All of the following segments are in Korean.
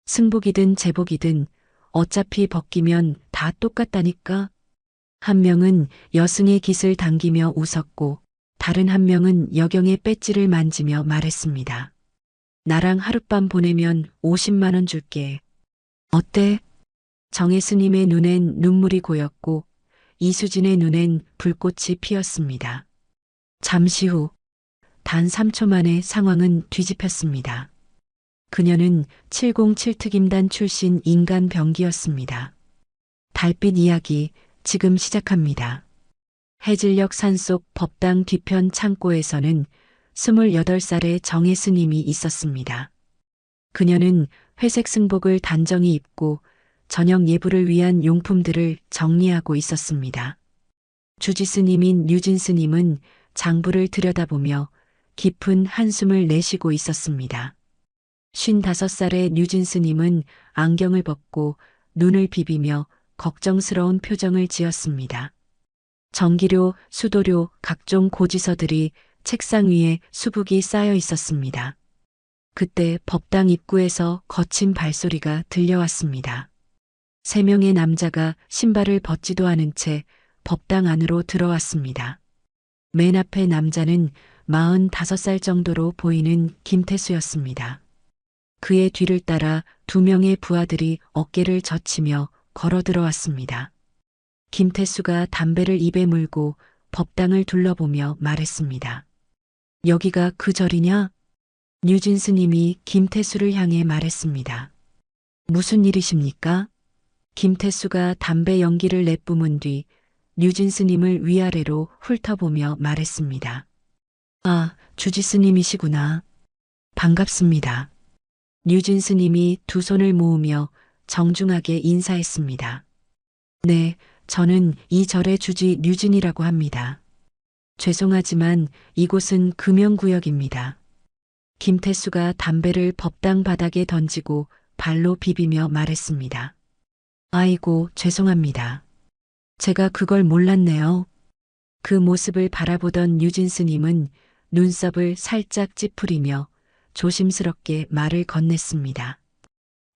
승복이든 제복이든 어차피 벗기면 다 똑같다니까. 한 명은 여승의 깃을 당기며 웃었고 다른 한 명은 여경의 배지를 만지며 말했습니다. 나랑 하룻밤 보내면 50만 원 줄게. 어때? 정혜 스님의 눈엔 눈물이 고였고 이수진의 눈엔 불꽃이 피었습니다. 잠시 후 단 3초 만에 상황은 뒤집혔습니다. 그녀는 707 특임단 출신 인간 병기였습니다. 달빛 이야기 지금 시작합니다. 해질녘 산속 법당 뒤편 창고에서는 28살의 정혜 스님이 있었습니다. 그녀는 회색 승복을 단정히 입고 저녁 예불을 위한 용품들을 정리하고 있었습니다. 주지 스님인 류진 스님은 장부를 들여다보며 깊은 한숨을 내쉬고 있었습니다. 55살의 류진 스님은 안경을 벗고 눈을 비비며 걱정스러운 표정을 지었습니다. 전기료, 수도료, 각종 고지서들이 책상 위에 수북이 쌓여 있었습니다. 그때 법당 입구에서 거친 발소리가 들려왔습니다. 3명의 남자가 신발을 벗지도 않은 채 법당 안으로 들어왔습니다. 맨 앞에 남자는 45살 정도로 보이는 김태수였습니다. 그의 뒤를 따라 2명의 부하들이 어깨를 젖히며 걸어 들어왔습니다. 김태수가 담배를 입에 물고 법당을 둘러보며 말했습니다. 여기가 그 절이냐? 류진 스님이 김태수를 향해 말했습니다. 무슨 일이십니까? 김태수가 담배 연기를 내뿜은 뒤 류진 스님을 위아래로 훑어보며 말했습니다. 아, 주지 스님이시구나. 반갑습니다. 류진 스님이 두 손을 모으며 정중하게 인사했습니다. 네, 저는 이 절의 주지 류진이라고 합니다. 죄송하지만 이곳은 금연구역입니다. 김태수가 담배를 법당 바닥에 던지고 발로 비비며 말했습니다. 아이고, 죄송합니다. 제가 그걸 몰랐네요. 그 모습을 바라보던 류진 스님은 눈썹을 살짝 찌푸리며 조심스럽게 말을 건넸습니다.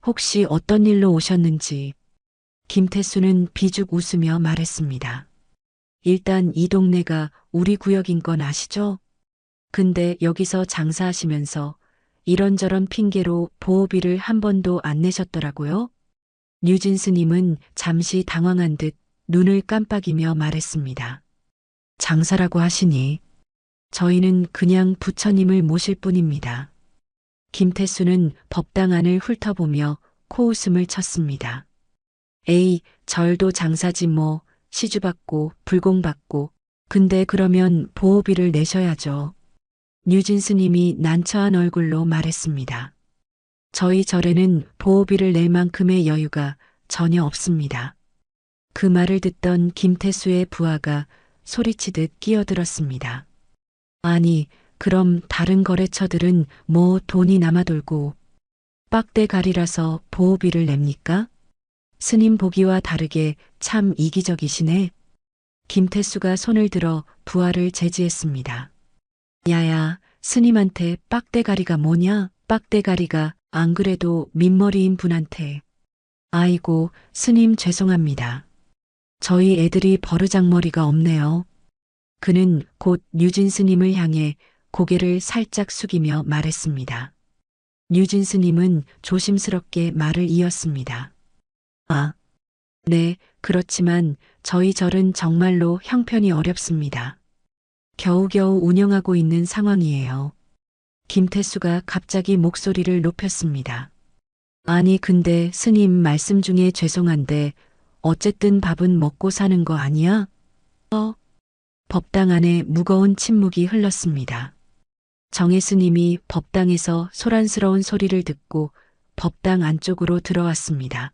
혹시 어떤 일로 오셨는지. 김태수는 비죽 웃으며 말했습니다. 일단 이 동네가 우리 구역인 건 아시죠? 근데 여기서 장사하시면서 이런저런 핑계로 보호비를 한 번도 안 내셨더라고요. 류진 스님은 잠시 당황한 듯 눈을 깜빡이며 말했습니다. 장사라고 하시니 저희는 그냥 부처님을 모실 뿐입니다. 김태수는 법당 안을 훑어보며 코웃음을 쳤습니다. 에이, 절도 장사지 뭐, 시주받고 불공받고. 근데 그러면 보호비를 내셔야죠. 류진 스님이 난처한 얼굴로 말했습니다. 저희 절에는 보호비를 낼 만큼의 여유가 전혀 없습니다. 그 말을 듣던 김태수의 부하가 소리치듯 끼어들었습니다. 아니, 그럼 다른 거래처들은 뭐 돈이 남아돌고 빡대가리라서 보호비를 냅니까? 스님 보기와 다르게 참 이기적이시네. 김태수가 손을 들어 부하를 제지했습니다. 야야, 스님한테 빡대가리가 뭐냐? 빡대가리가 안 그래도 민머리인 분한테. 아이고, 스님 죄송합니다. 저희 애들이 버르장머리가 없네요. 그는 곧 류진 스님을 향해 고개를 살짝 숙이며 말했습니다. 류진 스님은 조심스럽게 말을 이었습니다. 아, 네, 그렇지만 저희 절은 정말로 형편이 어렵습니다. 겨우겨우 운영하고 있는 상황이에요. 김태수가 갑자기 목소리를 높였습니다. 아니, 근데 스님 말씀 중에 죄송한데 어쨌든 밥은 먹고 사는 거 아니야? 법당 안에 무거운 침묵이 흘렀습니다. 정혜 스님이 법당에서 소란스러운 소리를 듣고 법당 안쪽으로 들어왔습니다.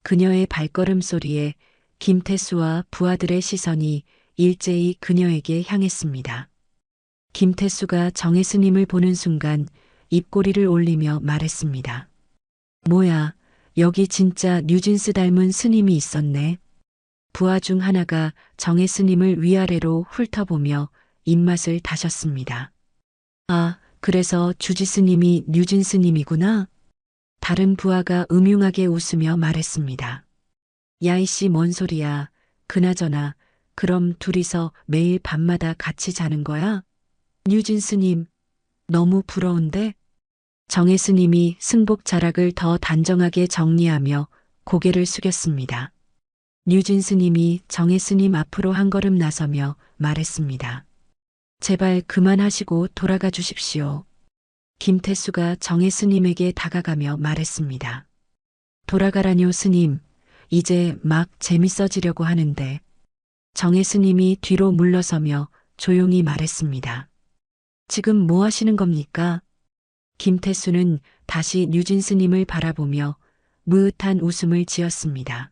그녀의 발걸음 소리에 김태수와 부하들의 시선이 일제히 그녀에게 향했습니다. 김태수가 정혜 스님을 보는 순간 입꼬리를 올리며 말했습니다. 뭐야, 여기 진짜 뉴진스 닮은 스님이 있었네. 부하 중 하나가 정혜 스님을 위아래로 훑어보며 입맛을 다셨습니다. 아, 그래서 주지 스님이 뉴진 스님이구나. 다른 부하가 음흉하게 웃으며 말했습니다. 야 이씨 뭔 소리야. 그나저나 그럼 둘이서 매일 밤마다 같이 자는 거야? 뉴진 스님, 너무 부러운데? 정혜 스님이 승복 자락을 더 단정하게 정리하며 고개를 숙였습니다. 뉴진 스님이 정혜 스님 앞으로 한 걸음 나서며 말했습니다. 제발 그만하시고 돌아가 주십시오. 김태수가 정혜 스님에게 다가가며 말했습니다. 돌아가라뇨 스님, 이제 막 재밌어지려고 하는데. 정혜 스님이 뒤로 물러서며 조용히 말했습니다. 지금 뭐 하시는 겁니까? 김태수는 다시 뉴진 스님을 바라보며 무릇한 웃음을 지었습니다.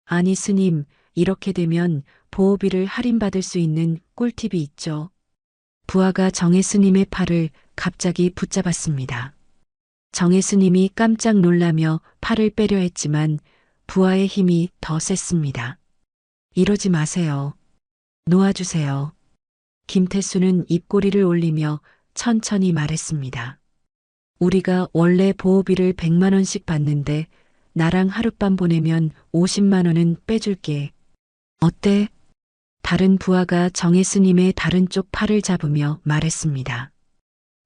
아니 스님, 이렇게 되면 보호비를 할인받을 수 있는 꿀팁이 있죠. 부하가 정혜 스님의 팔을 갑자기 붙잡았습니다. 정혜 스님이 깜짝 놀라며 팔을 빼려 했지만 부하의 힘이 더 셌습니다. 이러지 마세요. 놓아주세요. 김태수는 입꼬리를 올리며 천천히 말했습니다. 우리가 원래 보호비를 100만 원씩 받는데 나랑 하룻밤 보내면 50만 원은 빼줄게. 어때? 다른 부하가 정혜 스님의 다른 쪽 팔을 잡으며 말했습니다.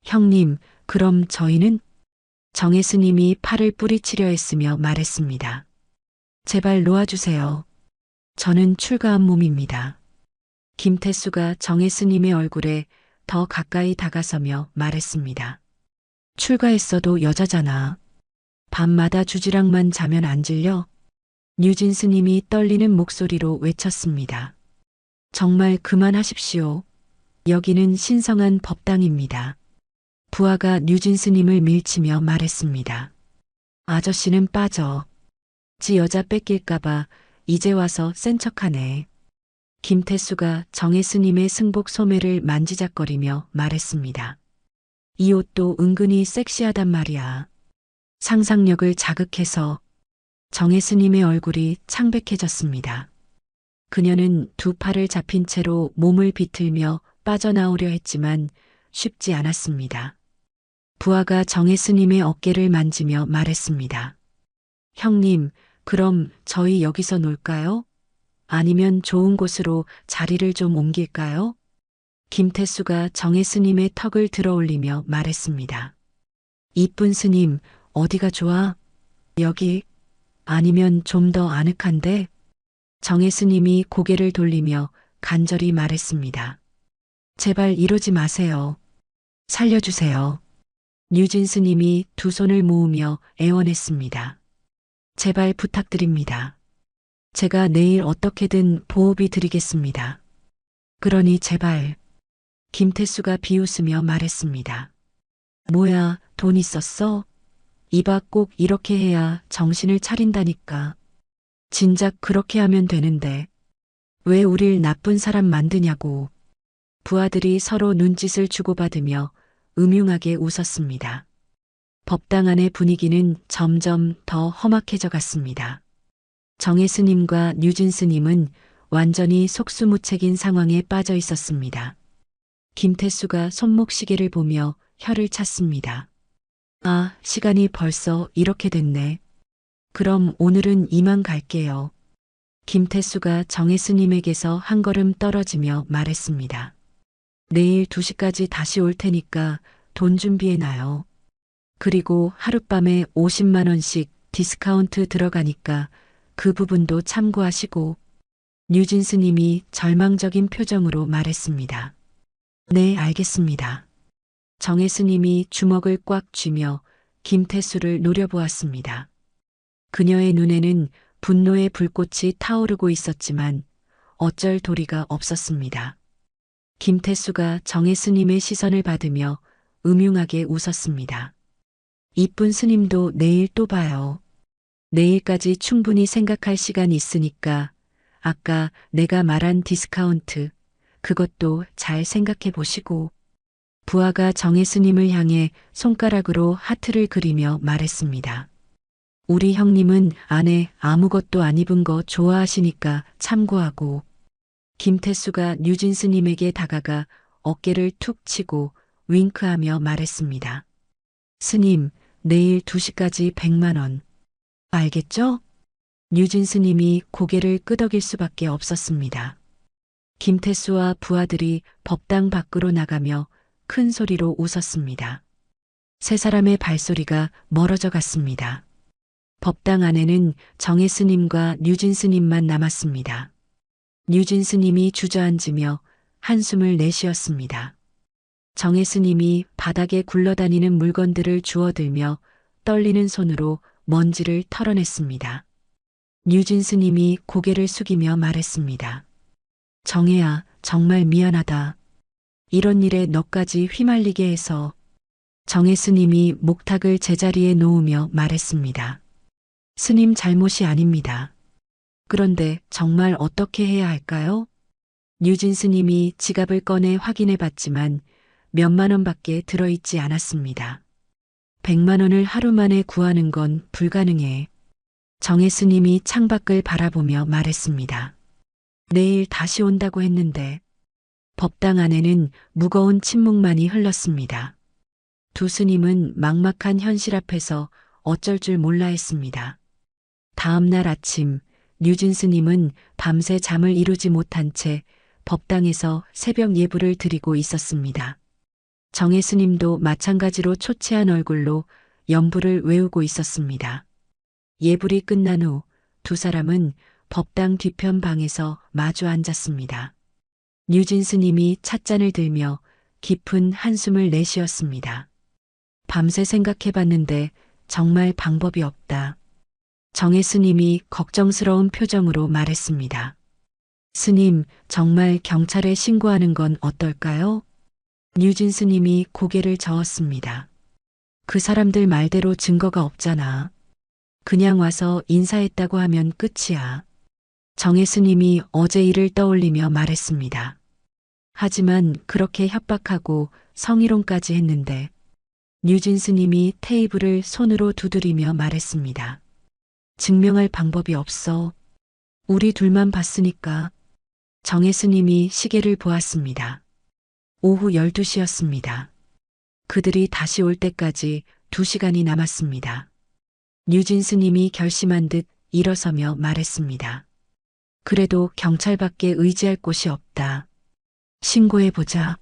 형님, 그럼 저희는? 정혜 스님이 팔을 뿌리치려 했으며 말했습니다. 제발 놓아주세요. 저는 출가한 몸입니다. 김태수가 정혜 스님의 얼굴에 더 가까이 다가서며 말했습니다. 출가했어도 여자잖아. 밤마다 주지랑만 자면 안 질려? 뉴진 스님이 떨리는 목소리로 외쳤습니다. 정말 그만하십시오. 여기는 신성한 법당입니다. 부하가 뉴진 스님을 밀치며 말했습니다. 아저씨는 빠져. 지 여자 뺏길까봐 이제 와서 센 척하네. 김태수가 정혜 스님의 승복 소매를 만지작거리며 말했습니다. 이 옷도 은근히 섹시하단 말이야. 상상력을 자극해서. 정혜 스님의 얼굴이 창백해졌습니다. 그녀는 두 팔을 잡힌 채로 몸을 비틀며 빠져나오려 했지만 쉽지 않았습니다. 부하가 정혜 스님의 어깨를 만지며 말했습니다. 형님, 그럼 저희 여기서 놀까요? 아니면 좋은 곳으로 자리를 좀 옮길까요? 김태수가 정혜 스님의 턱을 들어올리며 말했습니다. 이쁜 스님, 어디가 좋아? 여기? 아니면 좀 더 아늑한데? 정혜 스님이 고개를 돌리며 간절히 말했습니다. 제발 이러지 마세요. 살려주세요. 뉴진 스님이 두 손을 모으며 애원했습니다. 제발 부탁드립니다. 제가 내일 어떻게든 보호비 드리겠습니다. 그러니 제발. 김태수가 비웃으며 말했습니다. 뭐야, 돈 있었어? 이봐 꼭 이렇게 해야 정신을 차린다니까. 진작 그렇게 하면 되는데. 왜 우릴 나쁜 사람 만드냐고. 부하들이 서로 눈짓을 주고받으며 음흉하게 웃었습니다. 법당 안의 분위기는 점점 더 험악해져 갔습니다. 정혜 스님과 뉴진 스님은 완전히 속수무책인 상황에 빠져 있었습니다. 김태수가 손목시계를 보며 혀를 찼습니다. 아, 시간이 벌써 이렇게 됐네. 그럼 오늘은 이만 갈게요. 김태수가 정혜 스님에게서 한 걸음 떨어지며 말했습니다. 내일 2시까지 다시 올 테니까 돈 준비해놔요. 그리고 하룻밤에 50만 원씩 디스카운트 들어가니까 그 부분도 참고하시고. 뉴진 스님이 절망적인 표정으로 말했습니다. 네, 알겠습니다. 정혜 스님이 주먹을 꽉 쥐며 김태수를 노려보았습니다. 그녀의 눈에는 분노의 불꽃이 타오르고 있었지만 어쩔 도리가 없었습니다. 김태수가 정혜 스님의 시선을 받으며 음흉하게 웃었습니다. 이쁜 스님도 내일 또 봐요. 내일까지 충분히 생각할 시간이 있으니까 아까 내가 말한 디스카운트, 그것도 잘 생각해 보시고. 부하가 정혜 스님을 향해 손가락으로 하트를 그리며 말했습니다. 우리 형님은 안에 아무것도 안 입은 거 좋아하시니까 참고하고. 김태수가 뉴진 스님에게 다가가 어깨를 툭 치고 윙크하며 말했습니다. 스님, 내일 2시까지 100만 원. 알겠죠? 류진 스님이 고개를 끄덕일 수밖에 없었습니다. 김태수와 부하들이 법당 밖으로 나가며 큰 소리로 웃었습니다. 세 사람의 발소리가 멀어져 갔습니다. 법당 안에는 정혜 스님과 류진 스님만 남았습니다. 류진 스님이 주저앉으며 한숨을 내쉬었습니다. 정혜 스님이 바닥에 굴러다니는 물건들을 주워들며 떨리는 손으로 먼지를 털어냈습니다. 류진 스님이 고개를 숙이며 말했습니다. 정혜야, 정말 미안하다. 이런 일에 너까지 휘말리게 해서. 정혜 스님이 목탁을 제자리에 놓으며 말했습니다. 스님 잘못이 아닙니다. 그런데 정말 어떻게 해야 할까요? 류진 스님이 지갑을 꺼내 확인해 봤지만 몇만 원밖에 들어있지 않았습니다. 100만 원을 하루 만에 구하는 건 불가능해. 정혜 스님이 창밖을 바라보며 말했습니다. 내일 다시 온다고 했는데. 법당 안에는 무거운 침묵만이 흘렀습니다. 두 스님은 막막한 현실 앞에서 어쩔 줄 몰라 했습니다. 다음 날 아침 류진 스님은 밤새 잠을 이루지 못한 채 법당에서 새벽 예불을 드리고 있었습니다. 정혜 스님도 마찬가지로 초췌한 얼굴로 연불을 외우고 있었습니다. 예불이 끝난 후 두 사람은 법당 뒤편 방에서 마주 앉았습니다. 류진 스님이 찻잔을 들며 깊은 한숨을 내쉬었습니다. 밤새 생각해봤는데 정말 방법이 없다. 정혜 스님이 걱정스러운 표정으로 말했습니다. 스님, 정말 경찰에 신고하는 건 어떨까요? 류진 스님이 고개를 저었습니다. 그 사람들 말대로 증거가 없잖아. 그냥 와서 인사했다고 하면 끝이야. 정혜 스님이 어제 일을 떠올리며 말했습니다. 하지만 그렇게 협박하고 성희롱까지 했는데. 류진 스님이 테이블을 손으로 두드리며 말했습니다. 증명할 방법이 없어. 우리 둘만 봤으니까. 정혜 스님이 시계를 보았습니다. 오후 12시였습니다. 그들이 다시 올 때까지 2시간이 남았습니다. 류진 스님이 결심한 듯 일어서며 말했습니다. 그래도 경찰밖에 의지할 곳이 없다. 신고해보자.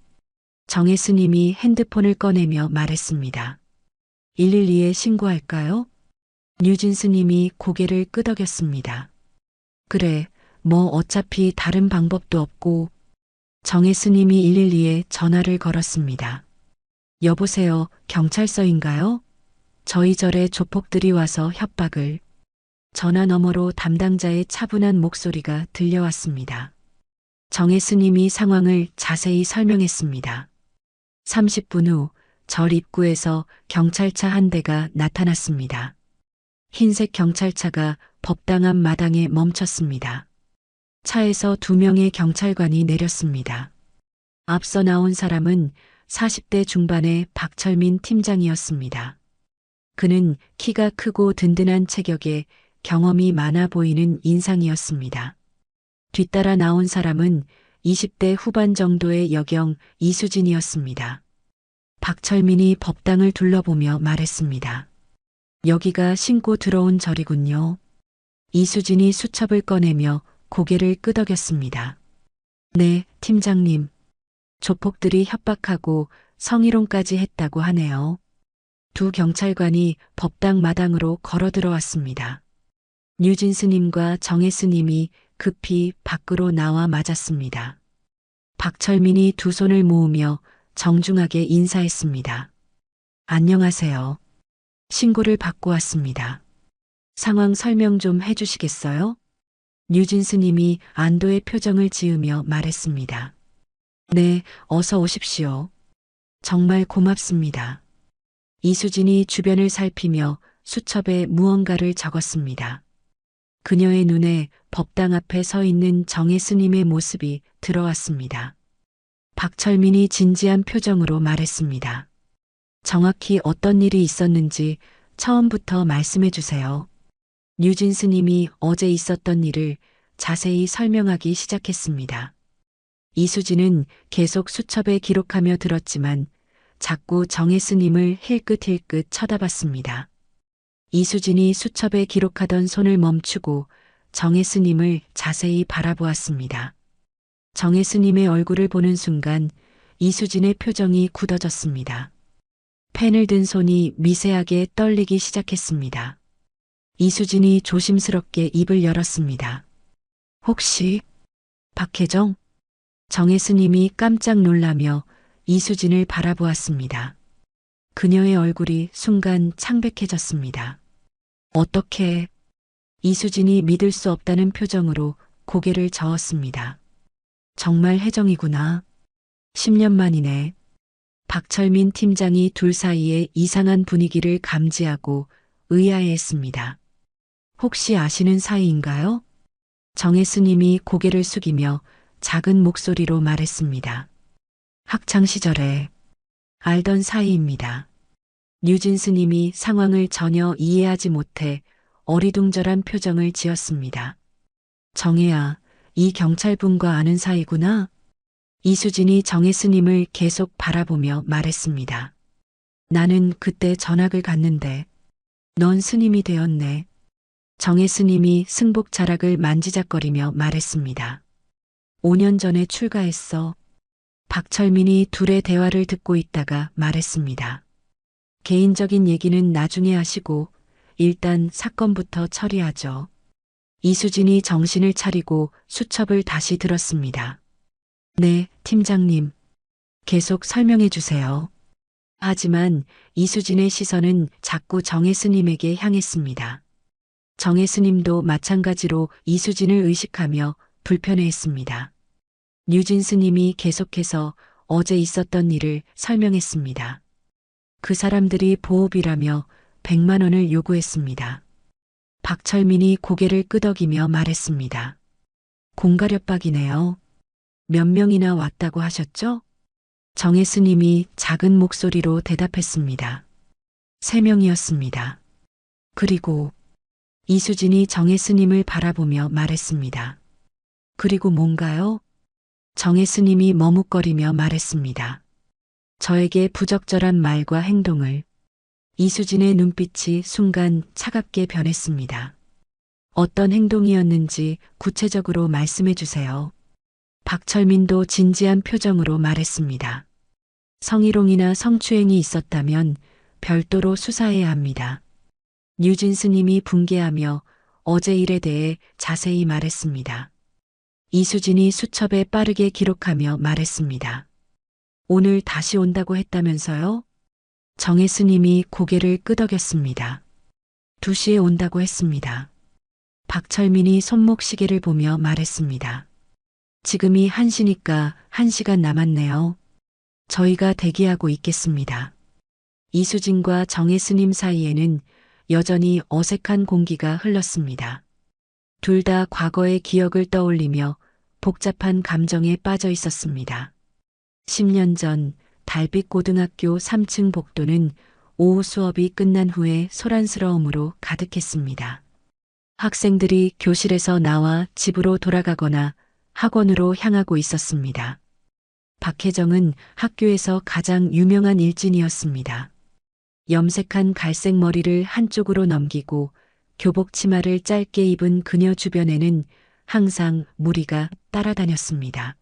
정혜 스님이 핸드폰을 꺼내며 말했습니다. 112에 신고할까요? 류진 스님이 고개를 끄덕였습니다. 그래, 뭐 어차피 다른 방법도 없고. 정혜 스님이 112에 전화를 걸었습니다. 여보세요, 경찰서인가요? 저희 절에 조폭들이 와서 협박을. 전화 너머로 담당자의 차분한 목소리가 들려왔습니다. 정혜 스님이 상황을 자세히 설명했습니다. 30분 후 절 입구에서 경찰차 한 대가 나타났습니다. 흰색 경찰차가 법당 앞 마당에 멈췄습니다. 차에서 2명의 경찰관이 내렸습니다. 앞서 나온 사람은 40대 중반의 박철민 팀장이었습니다. 그는 키가 크고 든든한 체격에 경험이 많아 보이는 인상이었습니다. 뒤따라 나온 사람은 20대 후반 정도의 여경 이수진이었습니다. 박철민이 법당을 둘러보며 말했습니다. 여기가 신고 들어온 절이군요. 이수진이 수첩을 꺼내며 고개를 끄덕였습니다. 네, 팀장님. 조폭들이 협박하고 성희롱까지 했다고 하네요. 두 경찰관이 법당 마당으로 걸어 들어왔습니다. 류진 스님과 정혜 스님이 급히 밖으로 나와 맞았습니다. 박철민이 두 손을 모으며 정중하게 인사했습니다. 안녕하세요. 신고를 받고 왔습니다. 상황 설명 좀 해주시겠어요? 류진 스님이 안도의 표정을 지으며 말했습니다. 네, 어서 오십시오. 정말 고맙습니다. 이수진이 주변을 살피며 수첩에 무언가를 적었습니다. 그녀의 눈에 법당 앞에 서 있는 정혜 스님의 모습이 들어왔습니다. 박철민이 진지한 표정으로 말했습니다. 정확히 어떤 일이 있었는지 처음부터 말씀해 주세요. 류진 스님이 어제 있었던 일을 자세히 설명하기 시작했습니다. 이수진은 계속 수첩에 기록하며 들었지만 자꾸 정혜 스님을 힐끗힐끗 쳐다봤습니다. 이수진이 수첩에 기록하던 손을 멈추고 정혜 스님을 자세히 바라보았습니다. 정혜 스님의 얼굴을 보는 순간 이수진의 표정이 굳어졌습니다. 펜을 든 손이 미세하게 떨리기 시작했습니다. 이수진이 조심스럽게 입을 열었습니다. 혹시 박혜정? 정혜 스님이 깜짝 놀라며 이수진을 바라보았습니다. 그녀의 얼굴이 순간 창백해졌습니다. 어떻게? 이수진이 믿을 수 없다는 표정으로 고개를 저었습니다. 정말 혜정이구나. 10년 만이네. 박철민 팀장이 둘 사이의 이상한 분위기를 감지하고 의아해했습니다. 혹시 아시는 사이인가요? 정혜 스님이 고개를 숙이며 작은 목소리로 말했습니다. 학창 시절에 알던 사이입니다. 류진 스님이 상황을 전혀 이해하지 못해 어리둥절한 표정을 지었습니다. 정혜야, 이 경찰분과 아는 사이구나? 이수진이 정혜 스님을 계속 바라보며 말했습니다. 나는 그때 전학을 갔는데 넌 스님이 되었네. 정혜 스님이 승복 자락을 만지작거리며 말했습니다. 5년 전에 출가했어. 박철민이 둘의 대화를 듣고 있다가 말했습니다. 개인적인 얘기는 나중에 하시고 일단 사건부터 처리하죠. 이수진이 정신을 차리고 수첩을 다시 들었습니다. 네, 팀장님. 계속 설명해 주세요. 하지만 이수진의 시선은 자꾸 정혜 스님에게 향했습니다. 정혜 스님도 마찬가지로 이수진을 의식하며 불편해했습니다. 류진 스님이 계속해서 어제 있었던 일을 설명했습니다. 그 사람들이 보호비라며 100만 원을 요구했습니다. 박철민이 고개를 끄덕이며 말했습니다. 공가렵박이네요. 몇 명이나 왔다고 하셨죠? 정혜 스님이 작은 목소리로 대답했습니다. 3명이었습니다. 그리고 이수진이 정혜 스님을 바라보며 말했습니다. 그리고 뭔가요? 정혜 스님이 머뭇거리며 말했습니다. 저에게 부적절한 말과 행동을. 이수진의 눈빛이 순간 차갑게 변했습니다. 어떤 행동이었는지 구체적으로 말씀해 주세요. 박철민도 진지한 표정으로 말했습니다. 성희롱이나 성추행이 있었다면 별도로 수사해야 합니다. 류진 스님이 붕괴하며 어제 일에 대해 자세히 말했습니다. 이수진이 수첩에 빠르게 기록하며 말했습니다. 오늘 다시 온다고 했다면서요? 정혜 스님이 고개를 끄덕였습니다. 2시에 온다고 했습니다. 박철민이 손목시계를 보며 말했습니다. 지금이 1시니까 1시간 남았네요. 저희가 대기하고 있겠습니다. 이수진과 정혜 스님 사이에는 여전히 어색한 공기가 흘렀습니다. 둘 다 과거의 기억을 떠올리며 복잡한 감정에 빠져 있었습니다. 10년 전 달빛 고등학교 3층 복도는 오후 수업이 끝난 후에 소란스러움으로 가득했습니다. 학생들이 교실에서 나와 집으로 돌아가거나 학원으로 향하고 있었습니다. 박혜정은 학교에서 가장 유명한 일진이었습니다. 염색한 갈색 머리를 한쪽으로 넘기고 교복 치마를 짧게 입은 그녀 주변에는 항상 무리가 따라다녔습니다.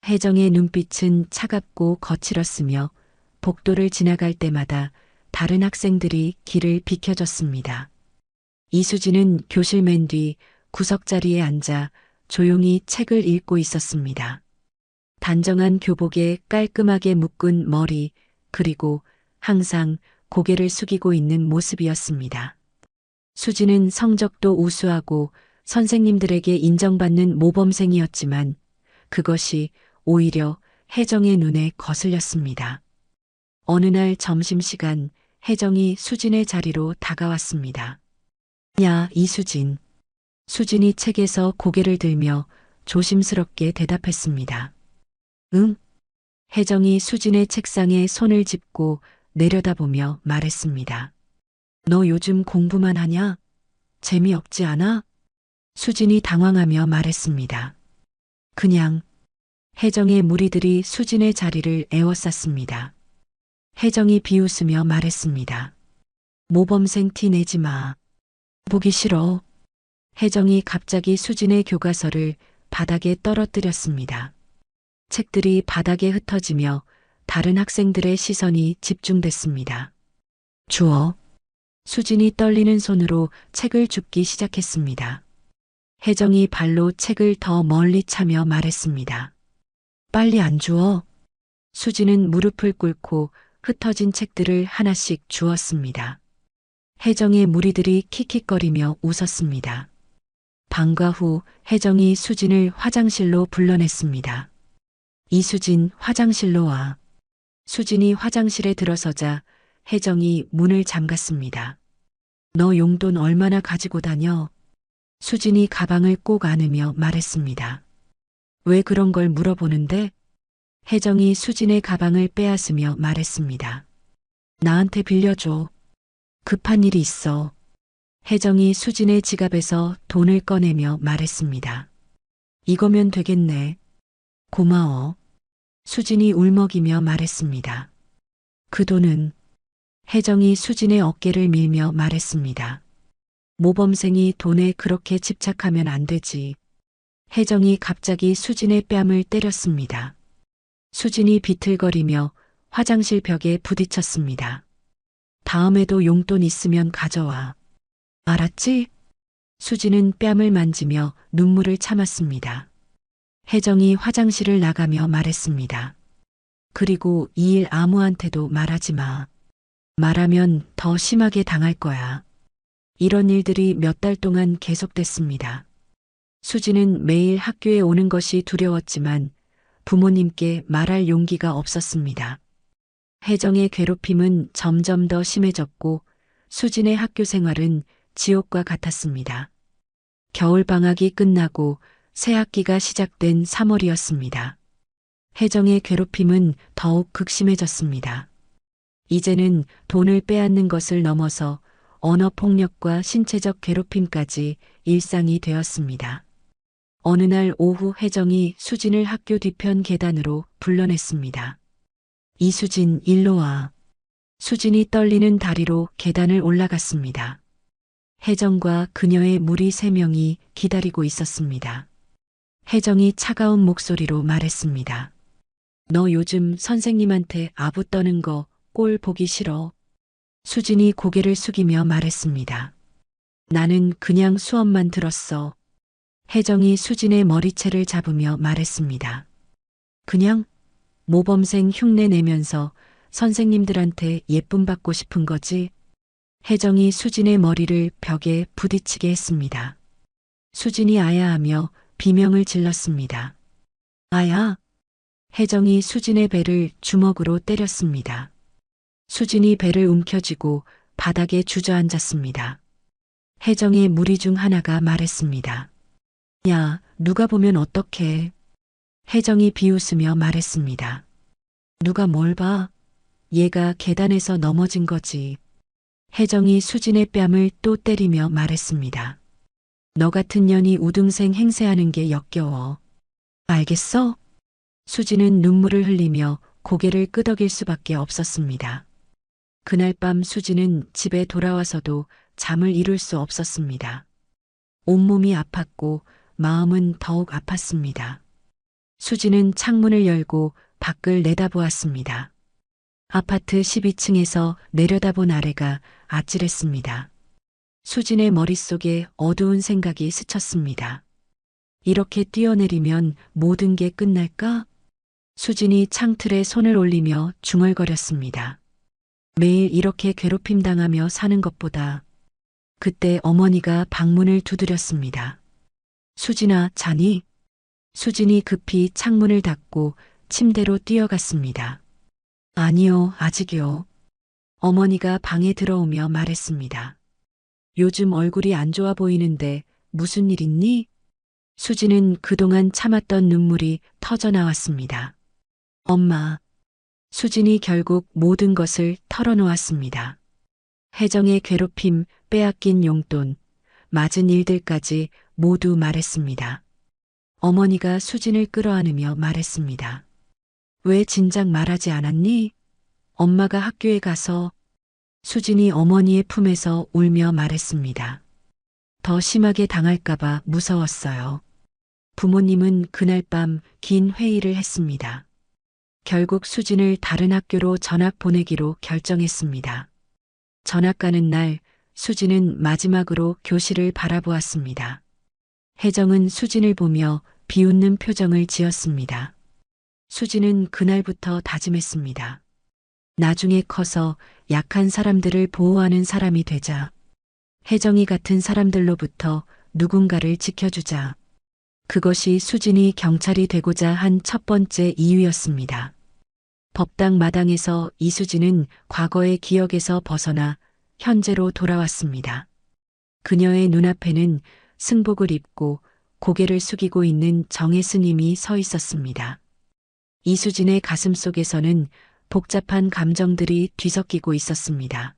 혜정의 눈빛은 차갑고 거칠었으며 복도를 지나갈 때마다 다른 학생들이 길을 비켜줬습니다. 이수진은 교실 맨 뒤 구석자리에 앉아 조용히 책을 읽고 있었습니다. 단정한 교복에 깔끔하게 묶은 머리, 그리고 항상 고개를 숙이고 있는 모습이었습니다. 수진은 성적도 우수하고 선생님들에게 인정받는 모범생이었지만 그것이 오히려 혜정의 눈에 거슬렸습니다. 어느 날 점심시간 혜정이 수진의 자리로 다가왔습니다. 야, 이수진. 수진이 책에서 고개를 들며 조심스럽게 대답했습니다. 응? 혜정이 수진의 책상에 손을 짚고 내려다보며 말했습니다. 너 요즘 공부만 하냐? 재미없지 않아? 수진이 당황하며 말했습니다. 그냥. 혜정의 무리들이 수진의 자리를 에워쌌습니다. 혜정이 비웃으며 말했습니다. 모범생 티 내지 마. 보기 싫어. 혜정이 갑자기 수진의 교과서를 바닥에 떨어뜨렸습니다. 책들이 바닥에 흩어지며 다른 학생들의 시선이 집중됐습니다. 주워. 수진이 떨리는 손으로 책을 줍기 시작했습니다. 혜정이 발로 책을 더 멀리 차며 말했습니다. 빨리 안 주워. 수진은 무릎을 꿇고 흩어진 책들을 하나씩 주었습니다. 혜정의 무리들이 킥킥거리며 웃었습니다. 방과 후 혜정이 수진을 화장실로 불러냈습니다. 이수진, 화장실로 와. 수진이 화장실에 들어서자 혜정이 문을 잠갔습니다. 너 용돈 얼마나 가지고 다녀? 수진이 가방을 꼭 안으며 말했습니다. 왜 그런 걸 물어보는데? 혜정이 수진의 가방을 빼앗으며 말했습니다. 나한테 빌려줘. 급한 일이 있어. 혜정이 수진의 지갑에서 돈을 꺼내며 말했습니다. 이거면 되겠네. 고마워. 수진이 울먹이며 말했습니다. 그 돈은? 혜정이 수진의 어깨를 밀며 말했습니다. 모범생이 돈에 그렇게 집착하면 안 되지. 혜정이 갑자기 수진의 뺨을 때렸습니다. 수진이 비틀거리며 화장실 벽에 부딪혔습니다. 다음에도 용돈 있으면 가져와. 알았지? 수진은 뺨을 만지며 눈물을 참았습니다. 혜정이 화장실을 나가며 말했습니다. 그리고 이 일 아무한테도 말하지 마. 말하면 더 심하게 당할 거야. 이런 일들이 몇 달 동안 계속됐습니다. 수진은 매일 학교에 오는 것이 두려웠지만 부모님께 말할 용기가 없었습니다. 혜정의 괴롭힘은 점점 더 심해졌고 수진의 학교 생활은 지옥과 같았습니다. 겨울방학이 끝나고 새 학기가 시작된 3월이었습니다. 혜정의 괴롭힘은 더욱 극심해졌습니다. 이제는 돈을 빼앗는 것을 넘어서 언어폭력과 신체적 괴롭힘까지 일상이 되었습니다. 어느 날 오후 혜정이 수진을 학교 뒤편 계단으로 불러냈습니다. 이수진, 일로 와. 수진이 떨리는 다리로 계단을 올라갔습니다. 혜정과 그녀의 무리 3명이 기다리고 있었습니다. 혜정이 차가운 목소리로 말했습니다. 너 요즘 선생님한테 아부 떠는 거 꼴 보기 싫어. 수진이 고개를 숙이며 말했습니다. 나는 그냥 수업만 들었어. 혜정이 수진의 머리채를 잡으며 말했습니다. 그냥 모범생 흉내 내면서 선생님들한테 예쁨 받고 싶은 거지. 혜정이 수진의 머리를 벽에 부딪히게 했습니다. 수진이 아야하며 비명을 질렀습니다. 아야. 혜정이 수진의 배를 주먹으로 때렸습니다. 수진이 배를 움켜쥐고 바닥에 주저앉았습니다. 혜정의 무리 중 하나가 말했습니다. 야, 누가 보면 어떡해. 혜정이 비웃으며 말했습니다. 누가 뭘 봐? 얘가 계단에서 넘어진 거지. 혜정이 수진의 뺨을 또 때리며 말했습니다. 너 같은 년이 우등생 행세하는 게 역겨워. 알겠어? 수진은 눈물을 흘리며 고개를 끄덕일 수밖에 없었습니다. 그날 밤 수진은 집에 돌아와서도 잠을 이룰 수 없었습니다. 온몸이 아팠고 마음은 더욱 아팠습니다. 수진은 창문을 열고 밖을 내다보았습니다. 아파트 12층에서 내려다본 아래가 아찔했습니다. 수진의 머릿속에 어두운 생각이 스쳤습니다. 이렇게 뛰어내리면 모든 게 끝날까? 수진이 창틀에 손을 올리며 중얼거렸습니다. 매일 이렇게 괴롭힘 당하며 사는 것보다. 그때 어머니가 방문을 두드렸습니다. 수진아, 자니? 수진이 급히 창문을 닫고 침대로 뛰어갔습니다. 아니요, 아직이요. 어머니가 방에 들어오며 말했습니다. 요즘 얼굴이 안 좋아 보이는데 무슨 일 있니? 수진은 그동안 참았던 눈물이 터져 나왔습니다. 엄마. 수진이 결국 모든 것을 털어놓았습니다. 혜정의 괴롭힘, 빼앗긴 용돈, 맞은 일들까지 모두 말했습니다. 어머니가 수진을 끌어안으며 말했습니다. 왜 진작 말하지 않았니? 엄마가 학교에 가서 수진이 어머니의 품에서 울며 말했습니다. 더 심하게 당할까봐 무서웠어요. 부모님은 그날 밤 긴 회의를 했습니다. 결국 수진을 다른 학교로 전학 보내기로 결정했습니다. 전학 가는 날 수진은 마지막으로 교실을 바라보았습니다. 혜정은 수진을 보며 비웃는 표정을 지었습니다. 수진은 그날부터 다짐했습니다. 나중에 커서 약한 사람들을 보호하는 사람이 되자. 혜정이 같은 사람들로부터 누군가를 지켜주자. 그것이 수진이 경찰이 되고자 한 첫 번째 이유였습니다. 법당 마당에서 이수진은 과거의 기억에서 벗어나 현재로 돌아왔습니다. 그녀의 눈앞에는 승복을 입고 고개를 숙이고 있는 정혜 스님이 서 있었습니다. 이수진의 가슴 속에서는 복잡한 감정들이 뒤섞이고 있었습니다.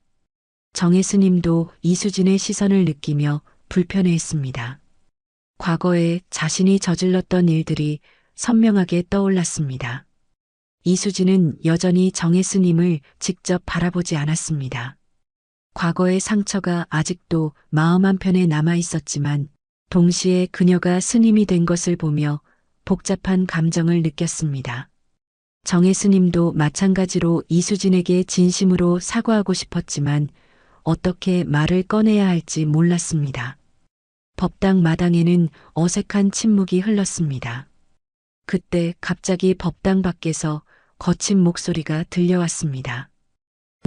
정혜 스님도 이수진의 시선을 느끼며 불편해했습니다. 과거에 자신이 저질렀던 일들이 선명하게 떠올랐습니다. 이수진은 여전히 정혜 스님을 직접 바라보지 않았습니다. 과거의 상처가 아직도 마음 한편에 남아 있었지만 동시에 그녀가 스님이 된 것을 보며 복잡한 감정을 느꼈습니다. 정혜 스님도 마찬가지로 이수진에게 진심으로 사과하고 싶었지만 어떻게 말을 꺼내야 할지 몰랐습니다. 법당 마당에는 어색한 침묵이 흘렀습니다. 그때 갑자기 법당 밖에서 거친 목소리가 들려왔습니다.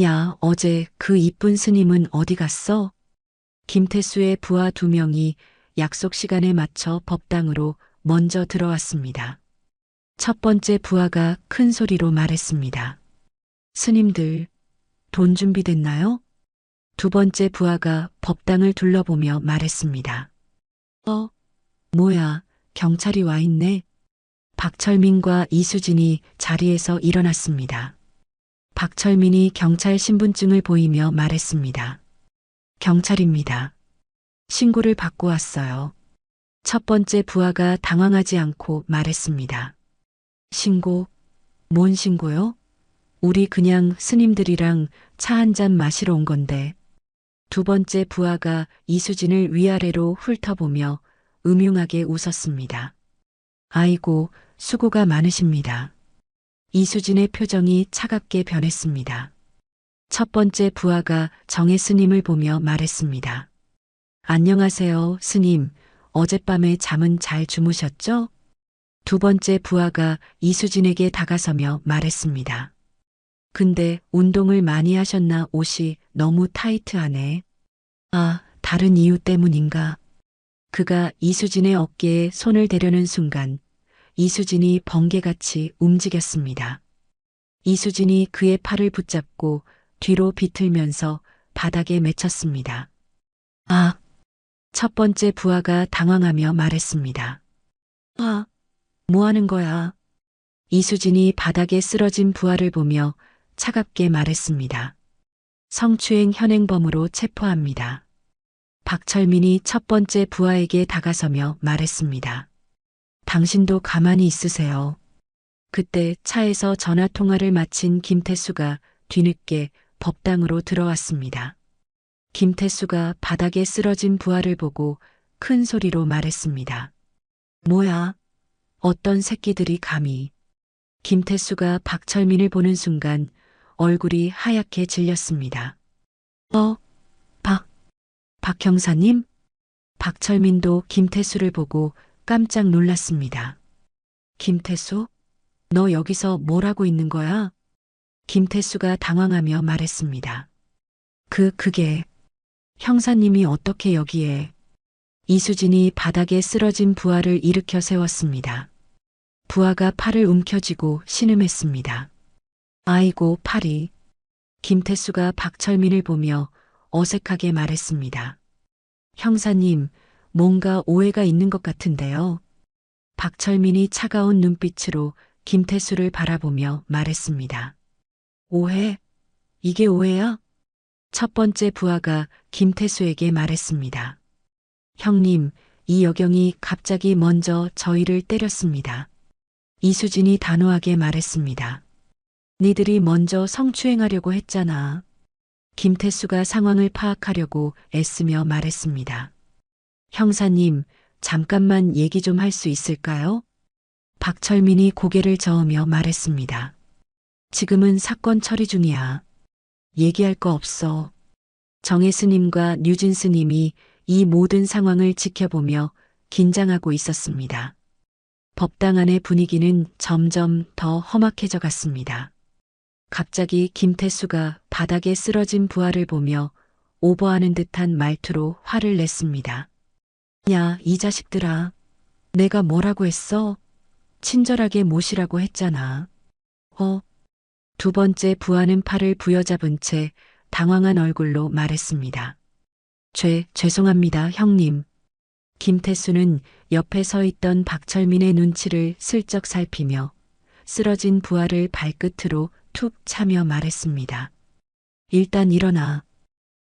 야, 어제 그 이쁜 스님은 어디 갔어? 김태수의 부하 2명이 약속 시간에 맞춰 법당으로 먼저 들어왔습니다. 첫 번째 부하가 큰 소리로 말했습니다. 스님들, 돈 준비됐나요? 두 번째 부하가 법당을 둘러보며 말했습니다. 뭐야, 경찰이 와 있네. 박철민과 이수진이 자리에서 일어났습니다. 박철민이 경찰 신분증을 보이며 말했습니다. 경찰입니다. 신고를 받고 왔어요. 첫 번째 부하가 당황하지 않고 말했습니다. 신고? 뭔 신고요? 우리 그냥 스님들이랑 차 한잔 마시러 온 건데. 두 번째 부하가 이수진을 위아래로 훑어보며 음흉하게 웃었습니다. 아이고, 수고가 많으십니다. 이수진의 표정이 차갑게 변했습니다. 첫 번째 부하가 정혜 스님을 보며 말했습니다. 안녕하세요, 스님. 어젯밤에 잠은 잘 주무셨죠? 두 번째 부하가 이수진에게 다가서며 말했습니다. 근데 운동을 많이 하셨나 옷이 너무 타이트하네. 아, 다른 이유 때문인가? 그가 이수진의 어깨에 손을 대려는 순간 이수진이 번개같이 움직였습니다. 이수진이 그의 팔을 붙잡고 뒤로 비틀면서 바닥에 맺혔습니다. 아, 첫 번째 부하가 당황하며 말했습니다. 아, 뭐 하는 거야? 이수진이 바닥에 쓰러진 부하를 보며 차갑게 말했습니다. 성추행 현행범으로 체포합니다. 박철민이 첫 번째 부하에게 다가서며 말했습니다. 당신도 가만히 있으세요. 그때 차에서 전화 통화를 마친 김태수가 뒤늦게 법당으로 들어왔습니다. 김태수가 바닥에 쓰러진 부하를 보고 큰 소리로 말했습니다. 뭐야? 어떤 새끼들이 감히. 김태수가 박철민을 보는 순간 얼굴이 하얗게 질렸습니다. 박 형사님? 박철민도 김태수를 보고 깜짝 놀랐습니다. 김태수? 너 여기서 뭘 하고 있는 거야? 김태수가 당황하며 말했습니다. 그게 형사님이 어떻게 여기에. 이수진이 바닥에 쓰러진 부하를 일으켜 세웠습니다. 부하가 팔을 움켜쥐고 신음했습니다. 아이고, 팔이. 김태수가 박철민을 보며 어색하게 말했습니다. 형사님, 뭔가 오해가 있는 것 같은데요. 박철민이 차가운 눈빛으로 김태수를 바라보며 말했습니다. 오해? 이게 오해야? 첫 번째 부하가 김태수에게 말했습니다. 형님, 이 여경이 갑자기 먼저 저희를 때렸습니다. 이수진이 단호하게 말했습니다. 니들이 먼저 성추행하려고 했잖아. 김태수가 상황을 파악하려고 애쓰며 말했습니다. 형사님, 잠깐만 얘기 좀 할 수 있을까요? 박철민이 고개를 저으며 말했습니다. 지금은 사건 처리 중이야. 얘기할 거 없어. 정혜 스님과 류진 스님이 이 모든 상황을 지켜보며 긴장하고 있었습니다. 법당 안의 분위기는 점점 더 험악해져 갔습니다. 갑자기 김태수가 바닥에 쓰러진 부하를 보며 오버하는 듯한 말투로 화를 냈습니다. 야, 이 자식들아. 내가 뭐라고 했어? 친절하게 모시라고 했잖아. 두 번째 부하는 팔을 부여잡은 채 당황한 얼굴로 말했습니다. 죄송합니다, 형님. 김태수는 옆에 서 있던 박철민의 눈치를 슬쩍 살피며 쓰러진 부하를 발끝으로 툭 차며 말했습니다. 일단 일어나.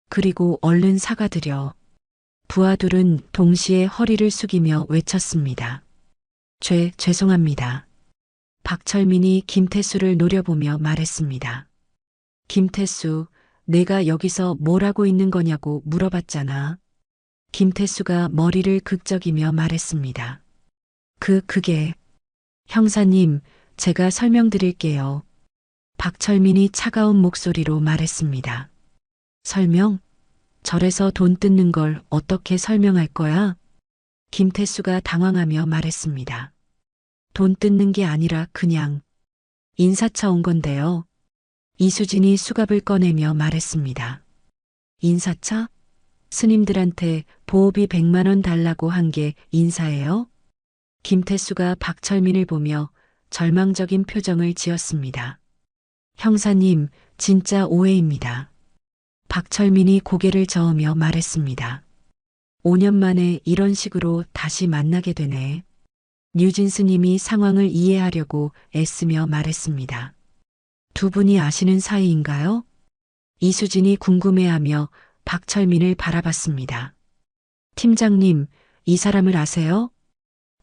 그리고 얼른 사과드려. 부하 둘은 동시에 허리를 숙이며 외쳤습니다. 죄송합니다. 박철민이 김태수를 노려보며 말했습니다. 김태수, 내가 여기서 뭘 하고 있는 거냐고 물어봤잖아. 김태수가 머리를 극적이며 말했습니다. 그게. 형사님, 제가 설명드릴게요. 박철민이 차가운 목소리로 말했습니다. 설명? 절에서 돈 뜯는 걸 어떻게 설명할 거야? 김태수가 당황하며 말했습니다. 돈 뜯는 게 아니라 그냥 인사차 온 건데요. 이수진이 수갑을 꺼내며 말했습니다. 인사차? 스님들한테 보호비 100만 원 달라고 한 게 인사예요? 김태수가 박철민을 보며 절망적인 표정을 지었습니다. 형사님, 진짜 오해입니다. 박철민이 고개를 저으며 말했습니다. 5년 만에 이런 식으로 다시 만나게 되네. 류진 스님이 상황을 이해하려고 애쓰며 말했습니다. 두 분이 아시는 사이인가요? 이수진이 궁금해하며 박철민을 바라봤습니다. 팀장님, 이 사람을 아세요?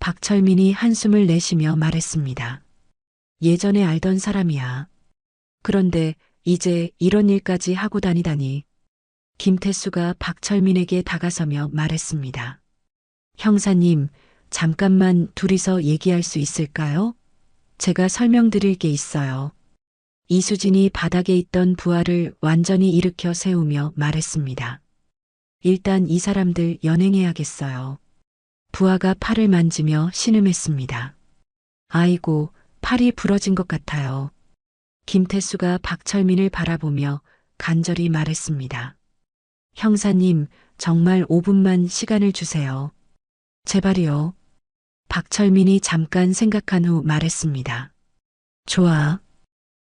박철민이 한숨을 내쉬며 말했습니다. 예전에 알던 사람이야. 그런데 이제 이런 일까지 하고 다니다니. 김태수가 박철민에게 다가서며 말했습니다. 형사님, 잠깐만 둘이서 얘기할 수 있을까요? 제가 설명드릴 게 있어요. 이수진이 바닥에 있던 부하를 완전히 일으켜 세우며 말했습니다. 일단 이 사람들 연행해야겠어요. 부하가 팔을 만지며 신음했습니다. 아이고, 팔이 부러진 것 같아요. 김태수가 박철민을 바라보며 간절히 말했습니다. 형사님, 정말 5분만 시간을 주세요. 제발이요. 박철민이 잠깐 생각한 후 말했습니다. 좋아.